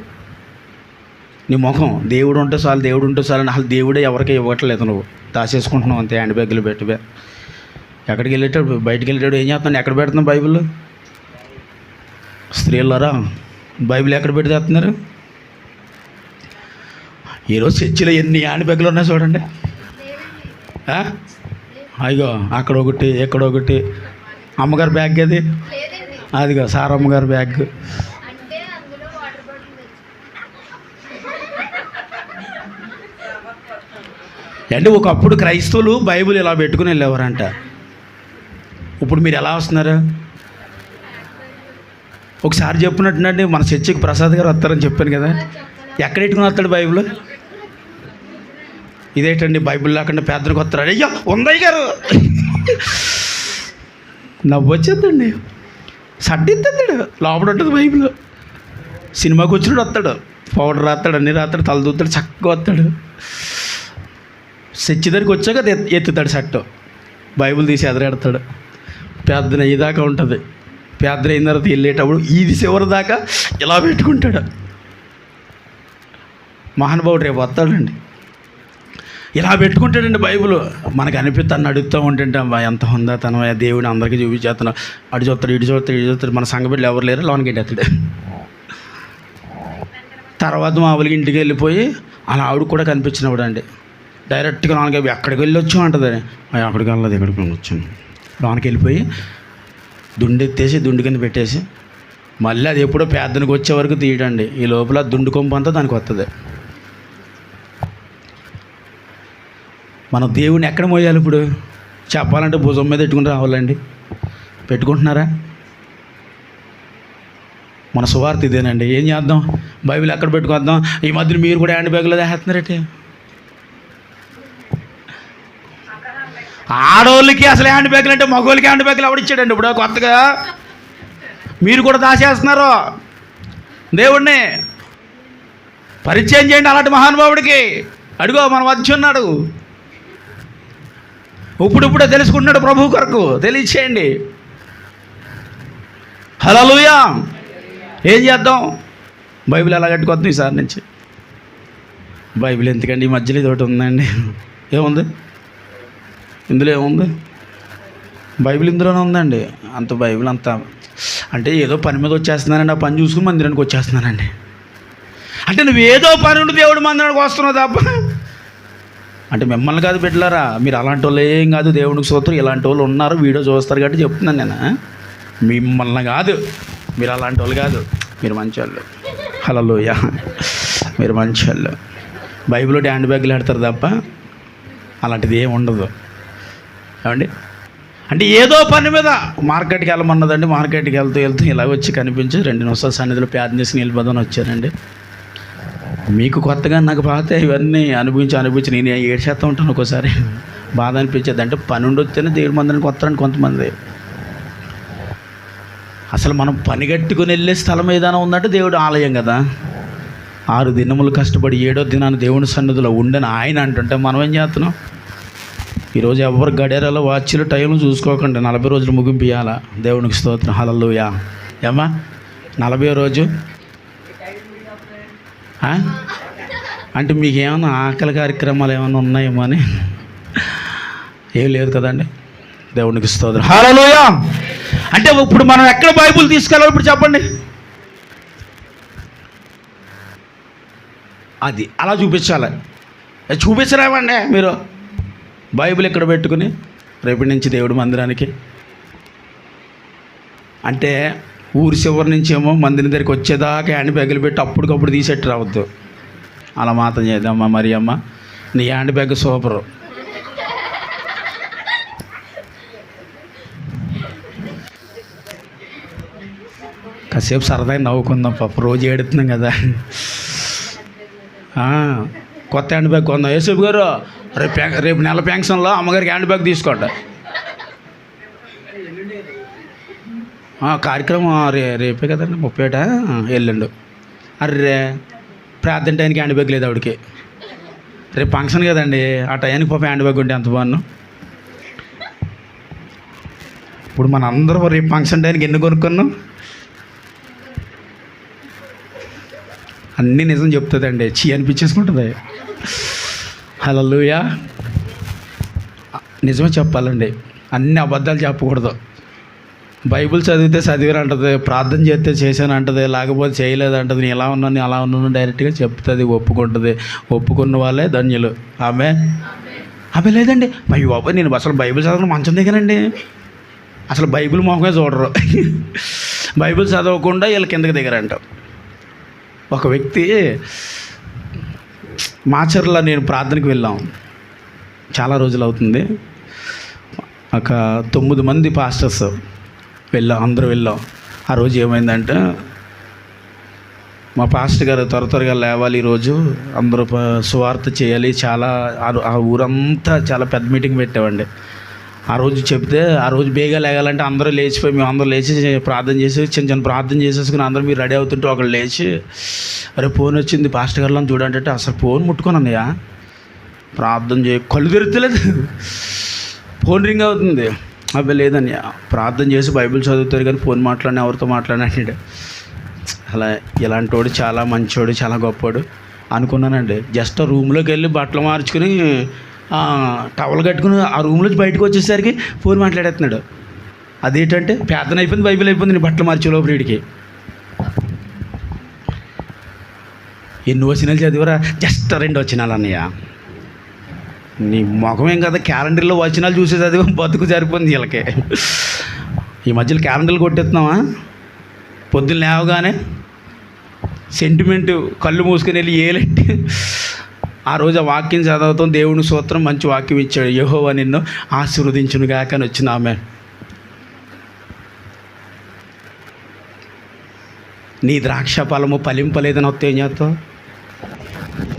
నీ ముఖం దేవుడు ఉంటే చాలు, దేవుడు ఉంటే చాలని అసలు దేవుడే ఎవరికి ఇవ్వట్లేదు, నువ్వు దాచేసుకుంటున్నావు అంతే. హ్యాండ్ బ్యాగులు పెట్టి ఎక్కడికి వెళ్ళేటాడు, బయటికి వెళ్ళేటాడు ఏం చేస్తున్నాడు, ఎక్కడ పెడుతున్నావు బైబిల్? స్త్రీలరా బైబిల్ ఎక్కడ పెట్టి తెస్తున్నారు? ఈరోజు చర్చిలో ఎన్ని హ్యాండ్ బ్యాగులు ఉన్నాయి చూడండి. అయ్యో అక్కడ ఒకటి ఇక్కడ ఒకటి. అమ్మగారి బ్యాగ్ అది, అదిగో సారమ్మ గారి బ్యాగ్. అంటే ఒకప్పుడు క్రైస్తవులు బైబిల్ ఇలా పెట్టుకుని వెళ్ళేవారంట. ఇప్పుడు మీరు ఎలా వస్తున్నారు? ఒకసారి చెప్పినట్టునండి, మన చర్చికి ప్రసాద్ గారు వస్తారని చెప్పాను కదా, ఎక్కడ పెట్టుకుని వస్తాడు బైబిల్? ఇదేంటండి బైబిల్ లేకుండా పేదరికి వస్తాడు, అయ్యో ఉందయ్య గారు నవ్వు వచ్చేద్దండి. సడ్డిస్తాడు, లోపల ఉంటుంది బైబిల్. సినిమాకి వచ్చినప్పుడు వస్తాడు, పౌడర్ రాస్తాడు, అన్నీ రాస్తాడు, తల దూతాడు, చక్కగా వస్తాడు. చర్చి దగ్గరికి వచ్చాక ఎత్తుతాడు షర్టు, బైబిల్ తీసి ఎదరెడతాడు. ప్రార్థన అయ్యేదాకా ఉంటుంది. ప్రార్థన అయిన తర్వాత వెళ్ళేటప్పుడు ఇది చివరి దాకా ఇలా పెట్టుకుంటాడు. మహానుభావుడు రేపు వస్తాడండి, ఇలా పెట్టుకుంటాడండి బైబిల్. మనకు అనిపిస్తాను అడుగుతూ ఉంటుంటే ఎంత ఉందా తన దేవుడిని అందరికీ చూపించేస్తున్నాడు. అటు చూస్తాడు, ఇటు చూస్తాడు, ఇటు చూస్తాడు. మన సంఘ బిడ్డలు ఎవరు లేరు, లోనికి వెళ్ళేస్తాడు. తర్వాత మామూలుగా ఇంటికి వెళ్ళిపోయి అలా ఆవిడ కూడా కనిపించినప్పుడు అండి డైరెక్ట్గా లోనికి ఎక్కడికి వెళ్ళి వచ్చాం అంటుంది. అక్కడికి వెళ్ళదు, ఎక్కడికి వచ్చాను. లోనికి వెళ్ళిపోయి దుండెత్తేసి దుండు కింద పెట్టేసి మళ్ళీ అది ఎప్పుడో పేదనికి వచ్చే వరకు తీయడండి. ఈ లోపల దుండు కొంపు అంతా దానికి వస్తుంది. మనం దేవుడిని ఎక్కడ మోయాలి ఇప్పుడు? చెప్పాలంటే భుజం మీద పెట్టుకుని రావాలండి. పెట్టుకుంటున్నారా? మన సువార్త ఇదేనండి. ఏం చేద్దాం? బైబిల్ ఎక్కడ పెట్టుకొద్దాం? ఈ మధ్యన మీరు కూడా హ్యాండ్ బ్యాగ్లో వేస్తున్నారంటే. ఆడవాళ్ళకి అసలు హ్యాండ్ బ్యాగులు అంటే మగవాళ్ళకి హ్యాండ్ బ్యాగులు ఎవడిచ్చాడండి ఇప్పుడు కొత్తగా? మీరు కూడా దాచేస్తున్నారు. దేవుడిని పరిచయం చేయండి అలాంటి మహానుభావుడికి. అడుగో మన మధ్య ఉన్నాడు, ఇప్పుడిప్పుడే తెలుసుకుంటున్నాడు ప్రభు కొరకు. తెలియచేయండి. హల్లెలూయా. ఏం చేద్దాం? బైబిల్ ఎలా కట్టుకొద్దాం ఈసారి నుంచి? బైబిల్ ఎందుకండి, ఈ మధ్యలో ఇది ఒకటి ఉందండి. ఏముంది ఇందులో? ఏముంది? బైబిల్ ఇందులోనే ఉందండి. అంత బైబిల్ అంతా అంటే ఏదో పని మీద వచ్చేస్తున్నానండి, ఆ పని చూసుకుని మందిరానికి వచ్చేస్తున్నానండి. అంటే నువ్వు ఏదో పని ఉండి దేవుడు మందిరానికి వస్తున్నావు తప్ప. అంటే మిమ్మల్ని కాదు బిడ్డలారా, మీరు అలాంటి వాళ్ళు ఏం కాదు. దేవునికి స్తోత్రం. ఇలాంటి వాళ్ళు ఉన్నారు, వీడియో చూస్తారు కాబట్టి చెప్తున్నాను నేను. మిమ్మల్ని కాదు, మీరు అలాంటి వాళ్ళు కాదు, మీరు మంచి వాళ్ళు. హల్లెలూయా. మీరు మంచి వాళ్ళు. బైబిల్లో హ్యాండ్ బ్యాగులు ఆడతారు తప్ప అలాంటిది ఏమి ఉండదు. ఏమండి? అంటే ఏదో పని మీద మార్కెట్కి వెళ్ళమన్నదండి. మార్కెట్కి వెళ్తూ ఇలా వచ్చి కనిపించి 2 నిమిషాల సన్నిధిలో ప్రార్థన చేసి వెళ్ళిపోదాని వచ్చానండి. మీకు కొత్తగా నాకు పాత ఇవన్నీ అనుభవించి నేను ఏడ్చేస్తూ ఉంటాను. ఒక్కోసారి బాధ అనిపించేది. అంటే పని ఉండి వస్తేనే దేవుడి మందిరానికి వస్తారని కొంతమంది. అసలు మనం పని కట్టుకుని వెళ్ళే స్థలం ఏదైనా ఉందంటే దేవుడు ఆలయం కదా. 6 దినములు కష్టపడి 7వ దినాన్ని దేవుని సన్నిధిలో ఉండని ఆయన అంటుంటే మనం ఏం చేస్తున్నాం? ఈరోజు ఎవరు గడియారాలో వాచ్లు టైంలు చూసుకోకండి. 40 రోజులు ముగింపు ఇవ్వాలా. దేవునికి స్తోత్రం. హల్లెలూయా. ఏమ్మా 40వ రోజు అంటే మీకు ఏమైనా ఆకలి కార్యక్రమాలు ఏమైనా ఉన్నాయేమో అని. ఏం లేదు కదండి. దేవునికి స్తోత్రం. హల్లెలూయా. అంటే ఇప్పుడు మనం ఎక్కడ బైబిల్ తీసుకెళ్ళాలి ఇప్పుడు చెప్పండి. అది అలా చూపించాలి. చూపించలేమండి మీరు బైబిల్ ఇక్కడ పెట్టుకుని రేపటి నుంచి దేవుడి మందిరానికి అంటే ఊరి చివరి నుంచి ఏమో మందిరం దగ్గరికి వచ్చేదాకా హ్యాండ్ బ్యాగులు పెట్టి అప్పటికప్పుడు తీసేట్టు రావద్దు. అలా మాత్రం చేద్దామా మరి అమ్మ, నీ హ్యాండ్ బ్యాగ్ సూపరు. కాసేపు సరదాగా నవ్వుకుందాం, పాప రోజు ఏడుతున్నాం కదా. కొత్త హ్యాండ్ బ్యాగ్ కొందాం. యేసుబాబు గారు రేపు నెల పెన్షన్లో అమ్మగారికి హ్యాండ్ బ్యాగ్ తీసుకోండి. కార్యక్రమం రేపే కదండి, 30 ఎల్లుండు. అర్రే ప్రార్థన టైంకి హ్యాండ్ బ్యాగ్ లేదు ఆవిడకి. రేపు ఫంక్షన్ కదండి, ఆ టైంకి పాప హ్యాండ్ బ్యాగ్ ఉంటే ఎంత బాగున్నాను. ఇప్పుడు మన అందరూ రేపు ఫంక్షన్ టైంకి ఎన్ని కొనుక్కున్నాం. అన్నీ నిజం చెప్తుందండి, చీ అనిపించేసుకుంటుంది. హల్లెలూయా. నిజమే చెప్పాలండి, అన్ని అబద్ధాలు చెప్పకూడదు. బైబిల్ చదివితే చదివారు అంటది, ప్రార్థన చేస్తే చేశాను అంటది, లేకపోతే చేయలేదు అంటది. నేను ఎలా ఉన్నాను అలా ఉన్నాను డైరెక్ట్గా చెప్తుంది, ఒప్పుకుంటుంది. ఒప్పుకున్న వాళ్ళే ధన్యులు. ఆమె లేదండి అయ్యో బాబు, నేను అసలు బైబిల్ చదవడం మంచం దిగానండి. అసలు బైబిల్ మొహమే చూడరు. బైబిల్ చదవకుండా వీళ్ళు కిందకి దిగరంట. ఒక వ్యక్తి మాచర్ల నేను ప్రార్థనకి వెళ్ళాం, చాలా రోజులు అవుతుంది. ఒక 9 మంది పాస్టర్స్ వెళ్ళాం, అందరూ వెళ్ళాం. ఆ రోజు ఏమైందంటే మా పాస్టర్ గారు త్వరగా లేవాలి, ఈరోజు అందరూ సువార్త చేయాలి. చాలా ఆ ఊరంతా చాలా పెద్ద మీటింగ్ పెట్టామండి. ఆ రోజు చెప్తే ఆ రోజు బేగా లేగాలంటే అందరూ లేచిపోయి మేము అందరూ లేచి ప్రార్థన చేసి చిన్న ప్రార్థన చేసేసుకుని అందరూ మీరు రెడీ అవుతుంటే ఒకళ్ళు లేచి అరే ఫోన్ వచ్చింది పాస్టర్ గారిలో చూడంటే అసలు ఫోన్ ముట్టుకొని అన్నయ్య ప్రార్థన కళ్ళు తెరుతలేదు, ఫోన్ రింగ్ అవుతుంది. అబ్బాయి లేదన్నయ్య ప్రార్థన చేసి బైబిల్ చదువుతారు కానీ ఫోన్ మాట్లాడిన ఎవరితో మాట్లాడినాడు. అలా ఇలాంటి వాడు చాలా మంచివాడు, చాలా గొప్పవాడు అనుకున్నానండి. జస్ట్ రూమ్లోకి వెళ్ళి బట్టలు మార్చుకుని టవల్ కట్టుకుని ఆ రూమ్లోంచి బయటకు వచ్చేసరికి ఫోన్ మాట్లాడేస్తున్నాడు. అదేంటంటే ప్రార్థన అయిపోయింది, బైబిల్ అయిపోయింది, నేను బట్టలు మార్చే లోపల వీడికి. ఎన్ని వచనాలు చదివరా? జస్ట్ 2 వచనాలు అన్నయ్య. నీ ముఖమేం కదా, క్యాలెండర్లో వచనాలు చూసే చదివా బతుకు సరిపోయింది వీళ్ళకి. ఈ మధ్యలో క్యాలెండర్లు కొట్టేస్తున్నావా? పొద్దున్న లేవగానే సెంటిమెంటు కళ్ళు మూసుకొని వెళ్ళి ఏలంటే ఆ రోజు ఆ వాక్యం చదవతాం, దేవుని స్తోత్రం మంచి వాక్యం ఇచ్చాడు, యెహోవా నిన్ను ఆశీర్వదించును గాక అని వచ్చిన ఆమె. నీ ద్రాక్ష ఫలము ఫలింపలేదని వస్తే ఏం చేస్తావు?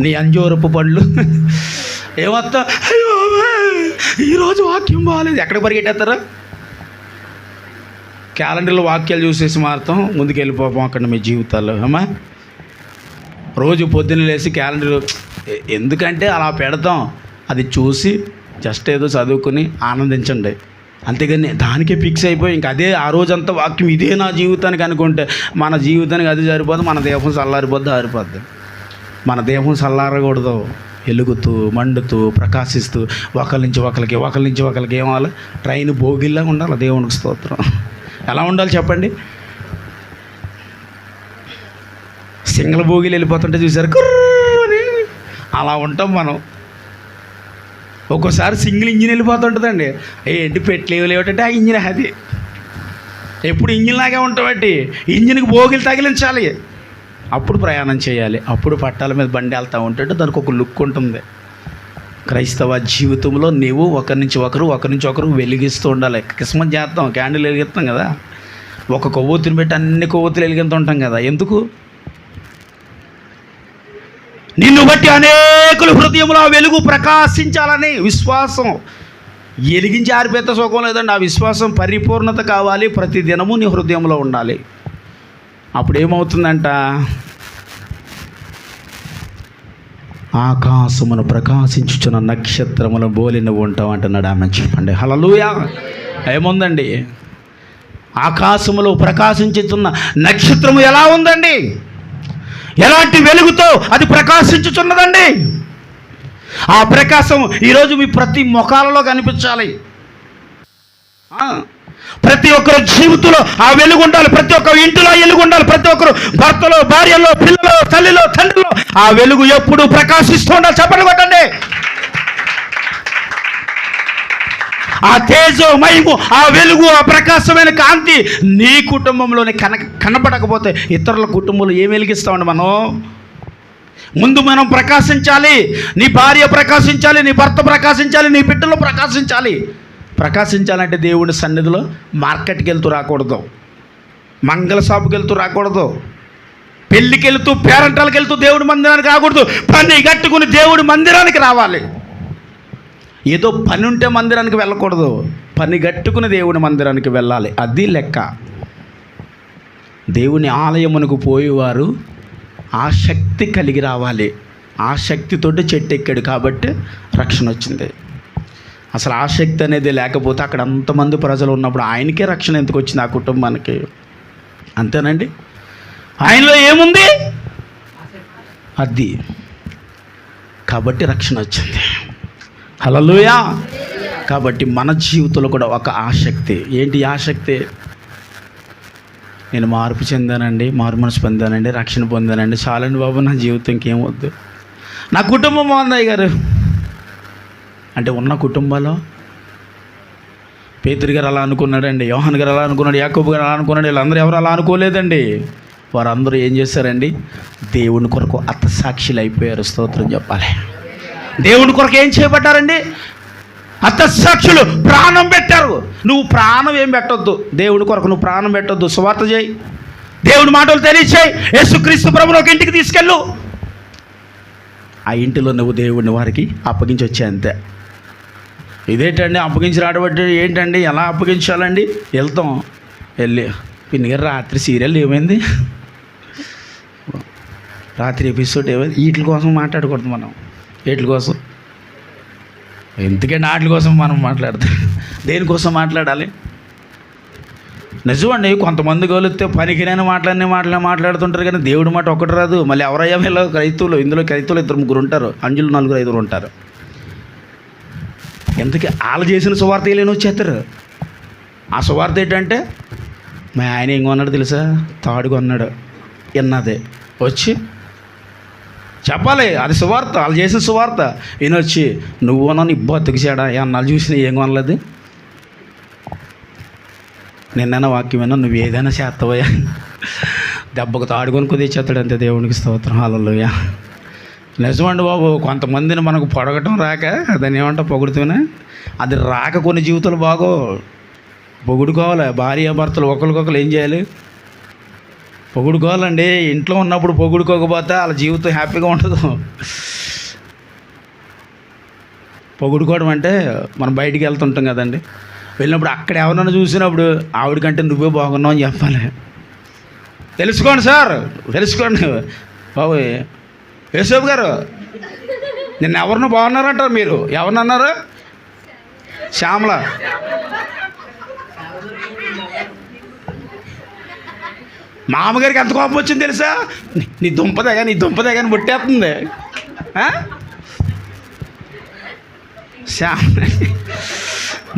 నీ అంజూరపు పండ్లు ఏమొస్తా, ఈరోజు వాక్యం బాగాలేదు, ఎక్కడ పరిగెట్టేస్తారా? క్యాలెండర్లో వాక్యాలు చూసేసి మారుతాం, ముందుకు వెళ్ళిపోతాం అక్కడ మీ జీవితాల్లో. అమ్మా రోజు పొద్దున్న లేచి క్యాలెండర్ ఎందుకంటే అలా పెడతాం, అది చూసి జస్ట్ ఏదో చదువుకుని ఆనందించండి. అంతేగాని దానికే ఫిక్స్ అయిపోయి ఇంక అదే ఆ రోజంతా వాక్యం ఇదే నా జీవితానికి అనుకుంటే మన జీవితానికి అది సరిపోదు, మన దేహం చల్లారిపోద్ది, ఆరిపోద్ది. మన దేహం చల్లారకూడదు, వెలుగుతూ మండుతూ ప్రకాశిస్తూ ఒకరి నుంచి ఒకరికి ఏమాలి, ట్రైన్ భోగిల్లా ఉండాలి. దేవునికి స్తోత్రం. ఎలా ఉండాలి చెప్పండి? సింగిల్ భోగిలు వెళ్ళిపోతుంటే చూసారు కుర్రని, అలా ఉంటాం మనం. ఒక్కోసారి సింగిల్ ఇంజిన్ వెళ్ళిపోతుంటుందండి. ఏంటి లేవటంటే ఆ ఇంజిన్ అది ఎప్పుడు ఇంజిన్ లాగే ఉంటామండి. ఇంజిన్కి భోగిలు తగిలించాలి, అప్పుడు ప్రయాణం చేయాలి, అప్పుడు పట్టాల మీద బండి వెళ్తూ ఉంటుంటే దానికి ఒక లుక్ ఉంటుంది. క్రైస్తవ జీవితంలో నీవు ఒకరి నుంచి ఒకరు వెలిగిస్తూ ఉండాలి. క్రిస్మస్ చేస్తాం, క్యాండిల్ వెలిగిస్తాం కదా, ఒక కొవ్వొత్తిని పెట్టి అన్ని కొవ్వొత్తులు వెలిగిస్తూ ఉంటాం కదా. ఎందుకు? నిన్ను బట్టి అనేకుల హృదయంలో ఆ వెలుగు ప్రకాశించాలని విశ్వాసం. వెలిగించి ఆరిపోతే సుఖం లేదండి, ఆ విశ్వాసం పరిపూర్ణత కావాలి, ప్రతి దినము నీ హృదయంలో ఉండాలి. అప్పుడు ఏమవుతుందంట, ఆకాశమును ప్రకాశించుచున్న నక్షత్రముల బోలి నువ్వు ఉంటావు అంటున్నాడు. ఆమె చెప్పండి హల్లెలూయా. ఏముందండి? ఆకాశములో ప్రకాశించుతున్న నక్షత్రము ఎలా ఉందండి? ఎలాంటి వెలుగుతో అది ప్రకాశించుచున్నదండి. ఆ ప్రకాశం ఈరోజు మీ ప్రతి ముఖాలలో కనిపించాలి. ప్రతి ఒక్కరు జీవితంలో ఆ వెలుగు ఉండాలి. ప్రతి ఒక్క ఇంటిలో వెలుగు ఉండాలి. ప్రతి ఒక్కరు భర్తలో, భార్యలో, పిల్లలు, తల్లిలో, తండ్రిలో ఆ వెలుగు ఎప్పుడు ప్రకాశిస్తూ ఉండాలి. చెప్పండి కొట్టండి. ఆ తేజోమయము, ఆ వెలుగు, ఆ ప్రకాశమైన కాంతి నీ కుటుంబంలోనే కనపడకపోతే ఇతరుల కుటుంబంలో ఏం వెలిగిస్తామండి మనం? ముందు మనం ప్రకాశించాలి. నీ భార్య ప్రకాశించాలి, నీ భర్త ప్రకాశించాలి, నీ బిడ్డలు ప్రకాశించాలి. ప్రకాశించాలంటే దేవుడి సన్నిధిలో మార్కెట్కి వెళ్తూ రాకూడదు, మంగళ షాపుకి వెళ్తూ రాకూడదు, పెళ్ళికి వెళ్తూ, పేరంటాలకు వెళ్తూ దేవుడి మందిరానికి రాకూడదు. పని కట్టుకుని దేవుడి మందిరానికి రావాలి. ఏదో పని ఉంటే మందిరానికి వెళ్ళకూడదు, పని కట్టుకుని దేవుడి మందిరానికి వెళ్ళాలి. అది లెక్క. దేవుని ఆలయమునకు పోయేవారు ఆసక్తి కలిగి రావాలి. ఆసక్తితోటి చెట్టు ఎక్కాడు కాబట్టి రక్షణ వచ్చింది. అసలు ఆసక్తి అనేది లేకపోతే అక్కడ అంతమంది ప్రజలు ఉన్నప్పుడు ఆయనకే రక్షణ ఎందుకు వచ్చింది? ఆ కుటుంబానికి. అంతేనండి. ఆయనలో ఏముంది? అది. కాబట్టి రక్షణ వచ్చింది. హల్లెలూయా. కాబట్టి మన జీవితంలో కూడా ఒక ఆసక్తి. ఏంటి ఆసక్తి? నేను మార్పు చెందానండి, మారు మనసు పొందానండి, రక్షణ పొందానండి, చాలండి బాబు, నా జీవితం ఇంకేమొద్దు, నా కుటుంబం బాగుందయ్య గారు అంటే ఉన్న కుటుంబాల్లో పేతురు గారు అలా అనుకున్నాడండి, యోహాన్ గారు అలా అనుకున్నాడు, యాకోబు గారు అలా అనుకున్నాడు. వీళ్ళందరూ ఎవరు అలా అనుకోలేదండి. వారందరూ ఏం చేశారండి? దేవుని కొరకు అత్తసాక్షులు అయిపోయారు. స్తోత్రం చెప్పాలి. దేవుని కొరకు ఏం చేయబడ్డారండి? అత్తసాక్షులు. ప్రాణం పెట్టారు. నువ్వు ప్రాణం ఏం పెట్టొద్దు, దేవుడి కొరకు నువ్వు ప్రాణం పెట్టొద్దు. సువార్త చేయి, దేవుడి మాటలు తెలియచేయి, యేసుక్రీస్తు ప్రభువుని ఒక ఇంటికి తీసుకెళ్ళు. ఆ ఇంటిలో నువ్వు దేవుడిని వారికి అప్పగించి వచ్చే అంతే. ఇదేంటండి అప్పగించి రావడం ఏంటండి? ఎలా అప్పగించాలండి? వెళ్తాం, వెళ్ళి పిన్ని గారు రాత్రి సీరియల్ ఏమైంది, రాత్రి ఎపిసోడ్ ఏమైంది, వీటి కోసం మాట్లాడకూడదు మనం. వీటి కోసం ఎందుకంటే వాటి కోసం మనం మాట్లాడతాం. దేనికోసం మాట్లాడాలి? నిజమండి, కొంతమంది గోలిస్తే పనికిరైన మాట్లాడుతుంటారు కానీ దేవుడి మాట ఒకటి రాదు. మళ్ళీ ఎవరయ్యా వీళ్ళు క్రైస్తవులు? ఇందులో క్రైస్తవులు 2-3 ఉంటారు, అంజులు 4-5 ఉంటారు. ఎందుకు? వాళ్ళు చేసిన సువార్త వీళ్ళని వచ్చేస్తారు. ఆ సువార్త ఏంటంటే మా ఆయన ఏం కొన్నాడు తెలుసా? తాడు కొన్నాడు. విన్నదే వచ్చి చెప్పాలి, అది సువార్త. వాళ్ళు చేసిన సువార్త ఈయనొచ్చి నువ్వు నీ బతుకు చేయడా అన్నాళ్ళు చూసిన ఏం కొనలేదు. నిన్న వాక్యం విన్నా, నువ్వు ఏదైనా చేస్తావయ్యా, దెబ్బకు తాడుకొని కుదిచేస్తాడు అంతే. దేవునికి స్తోత్రం. హల్లెలూయా. నిజమండి బాబు. కొంతమందిని మనకు పొడగటం రాక దాన్ని ఏమంటా పొగుడుతూనే, అది రాక కొన్ని జీవితాలు బాగో పొగుడుకోవాలి. భార్య భర్తలు ఒకరికొకరు ఏం చేయాలి? పొగుడుకోవాలండి. ఇంట్లో ఉన్నప్పుడు పొగుడుకోకపోతే వాళ్ళ జీవితం హ్యాపీగా ఉండదు. పొగుడుకోవడం అంటే మనం బయటికి వెళ్తుంటాం కదండి, వెళ్ళినప్పుడు అక్కడ ఎవరన్నా చూసినప్పుడు ఆవిడకంటే నువ్వే బాగున్నావు అని చెప్పాలి. తెలుసుకోండి సార్, తెలుసుకోండి బాబు. యేసోబు గారు నిన్న ఎవరినో బాగున్నారంటారు మీరు. ఎవరినన్నారు? శ్యామల. మామగారికి ఎంత కోపం వచ్చింది తెలుసా? నీ దుంపదే కానీ ముట్టేస్తుంది. శ్యామల.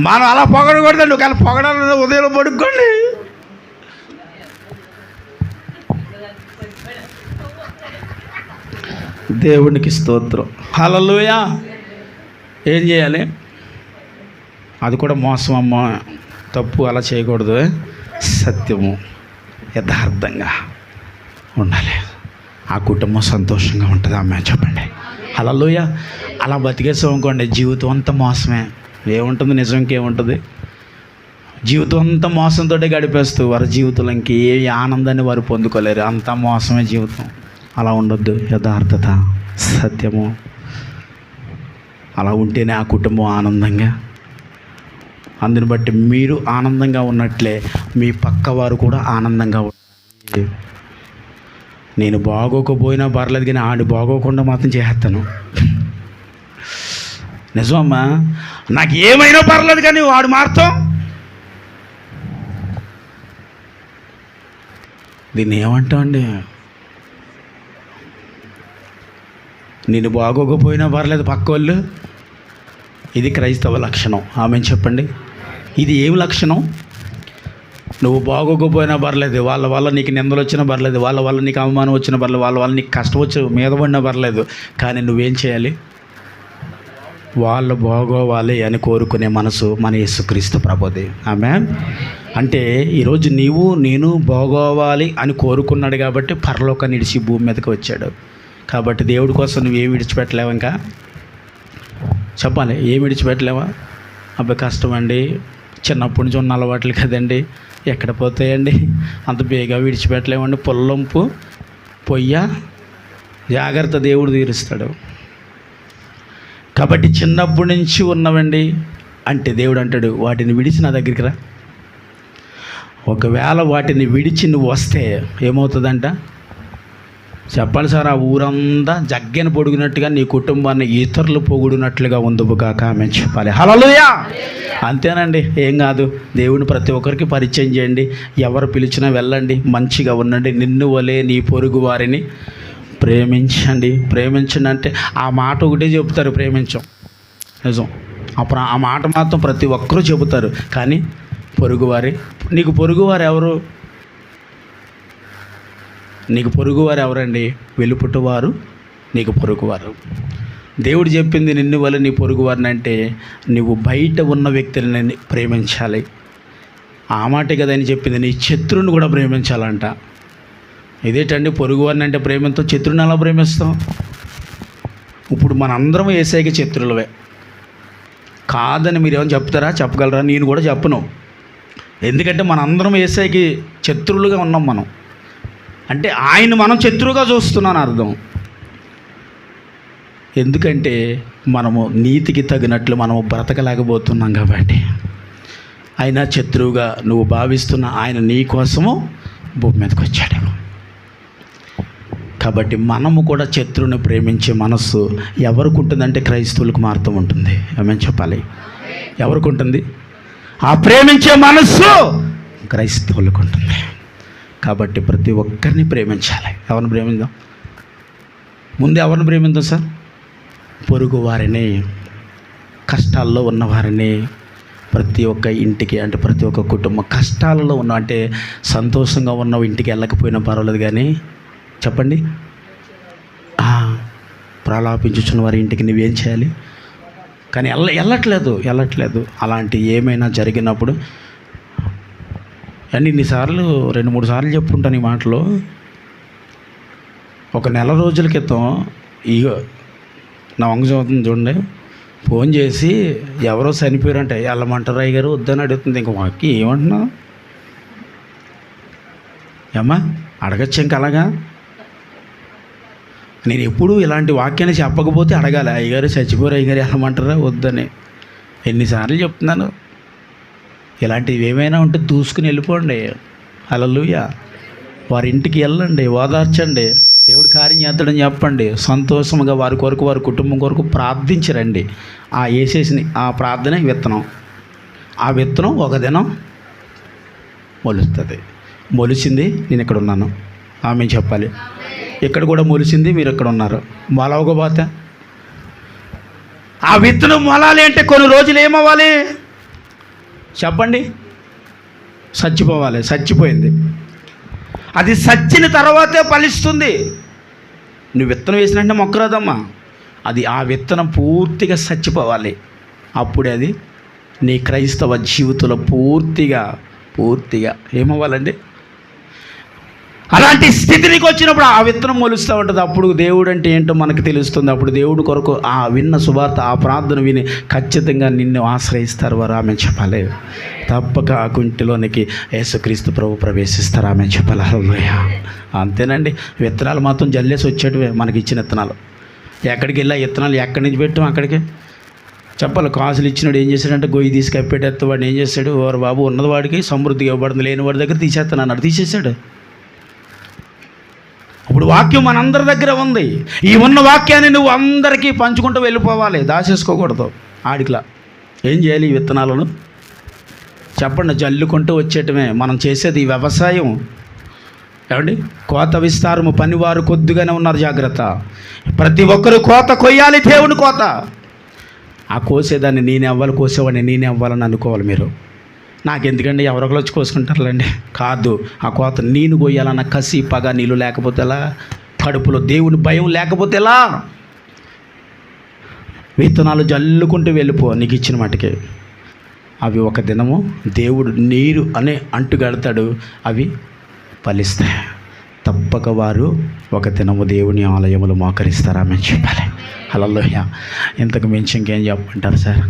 మనం అలా పొగడకూడదండి. ఒకవేళ పొగడాలని ఉదయంలో పడుకోండి. దేవునికి స్తోత్రం. హల్లెలూయా. ఏం చేయాలి? అది కూడా మోసం అమ్మ, తప్పు అలా చేయకూడదు. సత్యము యథార్థంగా ఉండాలి. ఆ కుటుంబం సంతోషంగా ఉంటుంది. అమ్మ చెప్పండి. హల్లెలూయా. అలా బతికేసాం అనుకోండి, జీవితం అంతా మోసమే. ఏముంటుంది? నిజంకి ఏముంటుంది? జీవితం అంతా మోసంతో గడిపేస్తూ వారి జీవితంలో ఇంకే ఆనందాన్ని వారు పొందుకోలేరు. అంతా మోసమే జీవితం. అలా ఉండొద్దు. యథార్థత, సత్యము, అలా ఉంటేనే ఆ కుటుంబం ఆనందంగా. అందుని బట్టి మీరు ఆనందంగా ఉన్నట్లే మీ పక్కవారు కూడా ఆనందంగా ఉండాలి. నేను బాగోకపోయినా పర్లేదు కానీ ఆడు బాగోకుండా మాత్రం చేస్తాను. నిజమమ్మా, నాకు ఏమైనా పర్లేదు కానీ వాడు మారుతాం. దీన్ని ఏమంటామండి? నేను బాగోకపోయినా పర్లేదు పక్కోళ్ళు. ఇది క్రైస్తవ లక్షణం. ఆమెను చెప్పండి. ఇది ఏం లక్షణం? నువ్వు బాగోకపోయినా పర్లేదు, వాళ్ళ వల్ల నీకు నిందలు వచ్చినా పర్లేదు, వాళ్ళ వల్ల నీకు అవమానం వచ్చినా పర్లేదు, వాళ్ళ వల్ల నీకు కష్టం వచ్చి మీద పడినా పర్లేదు, కానీ నువ్వేం చేయాలి? వాళ్ళు బాగోవాలి అని కోరుకునే మనసు మన యేసుక్రీస్తు ప్రభుది. ఆమేన్. అంటే ఈరోజు నీవు నేను బాగోవాలి అని కోరుకున్నాడు కాబట్టి పరలోకాన్ని విడిచి భూమి మీదకి వచ్చాడు. కాబట్టి దేవుడి కోసం నువ్వేం విడిచిపెట్టలేవు. ఇంకా చెప్పాలి, ఏం విడిచిపెట్టలేవా? అబ్బాయి కష్టమండి, చిన్నప్పటి నుంచి ఉన్న అలవాట్లు కదండి, ఎక్కడ పోతాయండి, అంత బేగా విడిచిపెట్టలేమండి. పొల్లంపు పొయ్య జాగ్రత్త, దేవుడు తీరుస్తాడు. కాబట్టి చిన్నప్పటి నుంచి ఉన్నవండి అంటే దేవుడు అంటాడు, వాటిని విడిచి నా దగ్గరికి రా. ఒకవేళ వాటిని విడిచి నువ్వు వస్తే ఏమవుతుందంట? చెప్పాలి సార్, ఆ ఊరంతా జగ్గని పొడిగినట్టుగా నీ కుటుంబాన్ని ఇతరులు పొగుడినట్లుగా ఉందువు కాక. ఆమె చెప్పాలి. హల్లెలూయా. అంతేనండి, ఏం కాదు. దేవుని ప్రతి ఒక్కరికి పరిచయం చేయండి. ఎవరు పిలిచినా వెళ్ళండి, మంచిగా ఉండండి. నిన్ను వలే నీ పొరుగు వారిని ప్రేమించండి. ప్రేమించండి అంటే ఆ మాట ఒకటే చెబుతారు, ప్రేమించం. నిజం. అప్పుడు ఆ మాట మాత్రం ప్రతి ఒక్కరూ చెబుతారు. కానీ పొరుగువారి, నీకు పొరుగువారు ఎవరు? నీకు పొరుగువారు ఎవరండి? వెలుపుటవారు నీకు పొరుగువారు. దేవుడు చెప్పింది నిన్ను వల్ల నీ పొరుగువారిని అంటే నువ్వు బయట ఉన్న వ్యక్తులని ప్రేమించాలి. ఆ మాటే కదా అని చెప్పింది. నీ శత్రువుని కూడా ప్రేమించాలంట. ఇదేంటండి పొరుగువారిని అంటే ప్రేమతో, శత్రువుని ఎలా ప్రేమిస్తాం? ఇప్పుడు మనందరం యేసయ్యకి శత్రువులవే కాదని మీరు ఏమైనా చెప్తారా? చెప్పగలరా? నేను కూడా చెప్పను. ఎందుకంటే మనందరం యేసయ్యకి శత్రువులుగా ఉన్నాం. మనం అంటే ఆయన మనం శత్రువుగా చూస్తున్నాను అర్థం. ఎందుకంటే మనము నీతికి తగినట్లు మనము బ్రతకలేకపోతున్నాం కాబట్టి. ఆయన శత్రువుగా నువ్వు భావిస్తున్న ఆయన నీ కోసము భూమి మీదకి వచ్చాడు. కాబట్టి మనము కూడా శత్రువుని ప్రేమించే మనస్సు ఎవరికి ఉంటుందంటే క్రైస్తవులకు మాత్రం ఉంటుంది. ఏమేం చెప్పాలి? ఎవరికి ఉంటుంది? ఆ ప్రేమించే మనస్సు క్రైస్తవులకు ఉంటుంది. కాబట్టి ప్రతి ఒక్కరిని ప్రేమించాలి. ఎవరిని ప్రేమిద్దాం? ముందు ఎవరిని ప్రేమిద్దాం సార్? పొరుగు వారిని, కష్టాల్లో ఉన్నవారిని. ప్రతి ఒక్క ఇంటికి అంటే ప్రతి ఒక్క కుటుంబం కష్టాలలో ఉన్న, అంటే సంతోషంగా ఉన్న ఇంటికి వెళ్ళకపోయినా పర్వాలేదు, కానీ చెప్పండి, ప్రలాపించుచున్న వారి ఇంటికి నువ్వేం చేయాలి? కానీ వెళ్ళట్లేదు. అలాంటి ఏమైనా జరిగినప్పుడు అండ్ ఇన్నిసార్లు 2-3 సార్లు చెప్పుకుంటాను ఈ మాటలో. ఒక నెల రోజుల క్రితం ఇగో నా వంగ చదువుతుంది చూడండి, ఫోన్ చేసి ఎవరో చనిపోయారంటే వెళ్ళమంటారు అయ్య గారు వద్దని అడుగుతుంది. ఇంక మాకు ఏమంటున్నావు ఏమ్మా? అడగచ్చు ఇంక అలాగా. నేను ఎప్పుడు ఇలాంటి వాక్యాన్ని చెప్పకపోతే అడగాలి, అయ్యగారు చచ్చిపోయారు, అయ్యగారు వెళ్ళమంటారా వద్దని. ఎన్నిసార్లు చెప్తున్నాను. ఇలాంటివి ఏమైనా ఉంటే దూసుకుని వెళ్ళిపోండి. హల్లెలూయా. వారి ఇంటికి వెళ్ళండి, ఓదార్చండి, దేవుడు కార్యం చేస్తాడని చెప్పండి. సంతోషంగా వారి కొరకు, వారి కుటుంబం కొరకు ప్రార్థించరండి. ఆ వేసేసిన ఆ ప్రార్థనే విత్తనం. ఆ విత్తనం ఒక దినం మొలుస్తుంది. మొలిచింది, నేను ఇక్కడ ఉన్నాను. ఆమె చెప్పాలి. ఇక్కడ కూడా మొలిచింది, మీరు ఇక్కడ ఉన్నారు. మొలవకపోతే ఆ విత్తనం మొలాలి అంటే కొన్ని రోజులు ఏమవ్వాలి చెప్పండి? చచ్చిపోవాలి. చచ్చిపోయింది. అది చచ్చిన తర్వాతే ఫలిస్తుంది. నువ్వు విత్తనం వేసినంటే మొక్క రాదమ్మా. అది ఆ విత్తనం పూర్తిగా చచ్చిపోవాలి. అప్పుడే అది నీ క్రైస్తవ జీవితంలో పూర్తిగా ఏమవ్వాలండి? అలాంటి స్థితికి వచ్చినప్పుడు ఆ విత్తనం మొలుస్తూ ఉంటుంది. అప్పుడు దేవుడు అంటే ఏంటో మనకు తెలుస్తుంది. అప్పుడు దేవుడి కొరకు ఆ విన్న సువార్త, ఆ ప్రార్థన విని ఖచ్చితంగా నిన్ను ఆశ్రయిస్తారు వారు. ఆమె చెప్పాలి. తప్పక ఆ కుంటిలోనికి యేసుక్రీస్తు ప్రభు ప్రవేశిస్తారు. ఆమె చెప్పాలి. హల్లెలూయా. అంతేనండి. విత్తనాలు మాత్రం జల్లేసి వచ్చేటివే మనకి ఇచ్చిన విత్తనాలు. ఎక్కడికి వెళ్ళా విత్తనాలు ఎక్కడి నుంచి పెట్టాం అక్కడికి చెప్పాలి. కాసులు ఇచ్చినాడు ఏం చేశాడంటే గొయ్యి తీసి కప్పెట్టేస్తే వాడిని ఏం చేశాడు? వారు బాబు ఉన్నది వాడికి సమృద్ధిగా ఇవ్వబడుతుంది, లేని వాడి దగ్గర తీసేస్తాను అన్నాడు. తీసేశాడు. ఇప్పుడు వాక్యం మనందరి దగ్గర ఉంది. ఈ ఉన్న వాక్యాన్ని నువ్వు అందరికీ పంచుకుంటూ వెళ్ళిపోవాలి, దాచేసుకోకూడదు. ఆడికిలా ఏం చేయాలి? ఈ విత్తనాలను చెప్పండి, జల్లుకుంటూ వచ్చేయటమే. మనం చేసేది ఈ వ్యవసాయం. ఏమండి, కోత విస్తారము, పనివారు కొద్దిగానే ఉన్నారు, జాగ్రత్త. ప్రతి ఒక్కరు కోత కొయ్యాలి, దేవుని కోత. ఆ కోసేదాన్ని నేనే అవ్వాలి, కోసేవాడిని నేనే అవ్వాలని అనుకోవాలి మీరు. నాకెందుకండి, ఎవరొకరు వచ్చి కోసుకుంటారులేండి. కాదు, ఆ కోత నేను కొయ్యాలన్న కసి పగ నీళ్ళు లేకపోతే ఎలా, కడుపులో దేవుని భయం లేకపోతే ఎలా? విత్తనాలు జల్లుకుంటూ వెళ్ళిపో నీకు ఇచ్చిన మటుకే. అవి ఒక దినము దేవుడు నీరు అనే అంటుగడతాడు, అవి ఫలిస్తాయి. తప్పక వారు ఒక దినము దేవుని ఆలయములు మోకరిస్తారని చెప్పాలి. హల్లెలూయా. ఇంతకు మించి ఇంకేం చెప్పమంటారు సార్?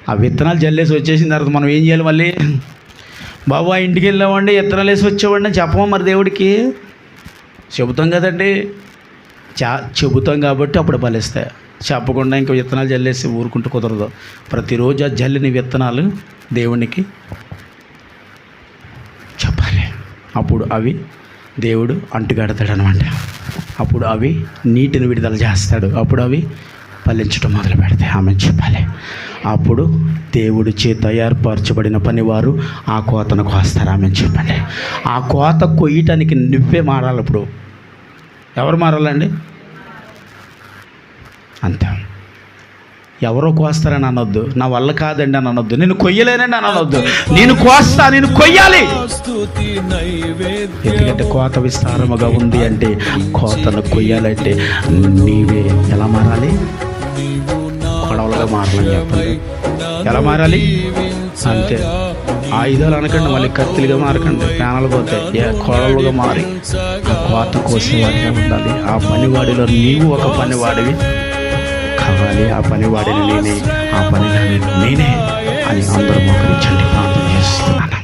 ఆ విత్తనాలు జల్లేసి వచ్చేసిన తర్వాత మనం ఏం చేయాలి? మళ్ళీ బాబు ఆ ఇంటికి వెళ్ళామండి, విత్తనాలు వేసి వచ్చామండి అని చెప్పమా మరి దేవుడికి? చెబుతాం కదండి, చెబుతాం కాబట్టి అప్పుడు ఫలిస్తాయి. చెప్పకుండా ఇంకా విత్తనాలు జల్లేసి ఊరుకుంటూ కుదరదు. ప్రతిరోజు ఆ జల్లిన విత్తనాలు దేవునికి చెప్పాలి. అప్పుడు అవి దేవుడు అంటుగడతాడు అనమాట. అప్పుడు అవి నీటిని విడుదల చేస్తాడు. అప్పుడు అవి ఫలించడం మొదలు పెడతాయి. ఆమె చెప్పాలి. అప్పుడు దేవుడి చేత ఏర్పరచబడిన పనివారు ఆ కోతను కోస్తారు. ఆమె చెప్పండి. ఆ కోత కొయ్యటానికి నువ్వే మారాలి. ఇప్పుడు ఎవరు మారాలండి? అంతే. ఎవరో కోస్తారని అనొద్దు, నా వల్ల కాదండి అని అనొద్దు, నేను కొయ్యలేనండి అని అనొద్దు. నేను కోస్తా, నేను కొయ్యాలి. ఎందుకంటే కోత విస్తారముగా ఉంది అంటే, కోతను కొయ్యాలంటే నీవే ఎలా మారాలి? కొడవలుగా మారాలని చెప్పండి. ఎలా మారాలి? అంతే. ఆయుధాలు అనకండి, మళ్ళీ కత్తిలుగా మారకండి, ప్రాణాలు పోతాయి. కొడవలుగా మారి ఆ కోత కోసేవాడిగా ఉండాలి. ఆ పనివాడిలో నీవు ఒక పనివాడివి కావాలి. ఆ పనివాడిని నేనే, ఆ పనిని నేనే అని అందరూ మోకరించండి. ప్రార్థన చేస్తున్నాను.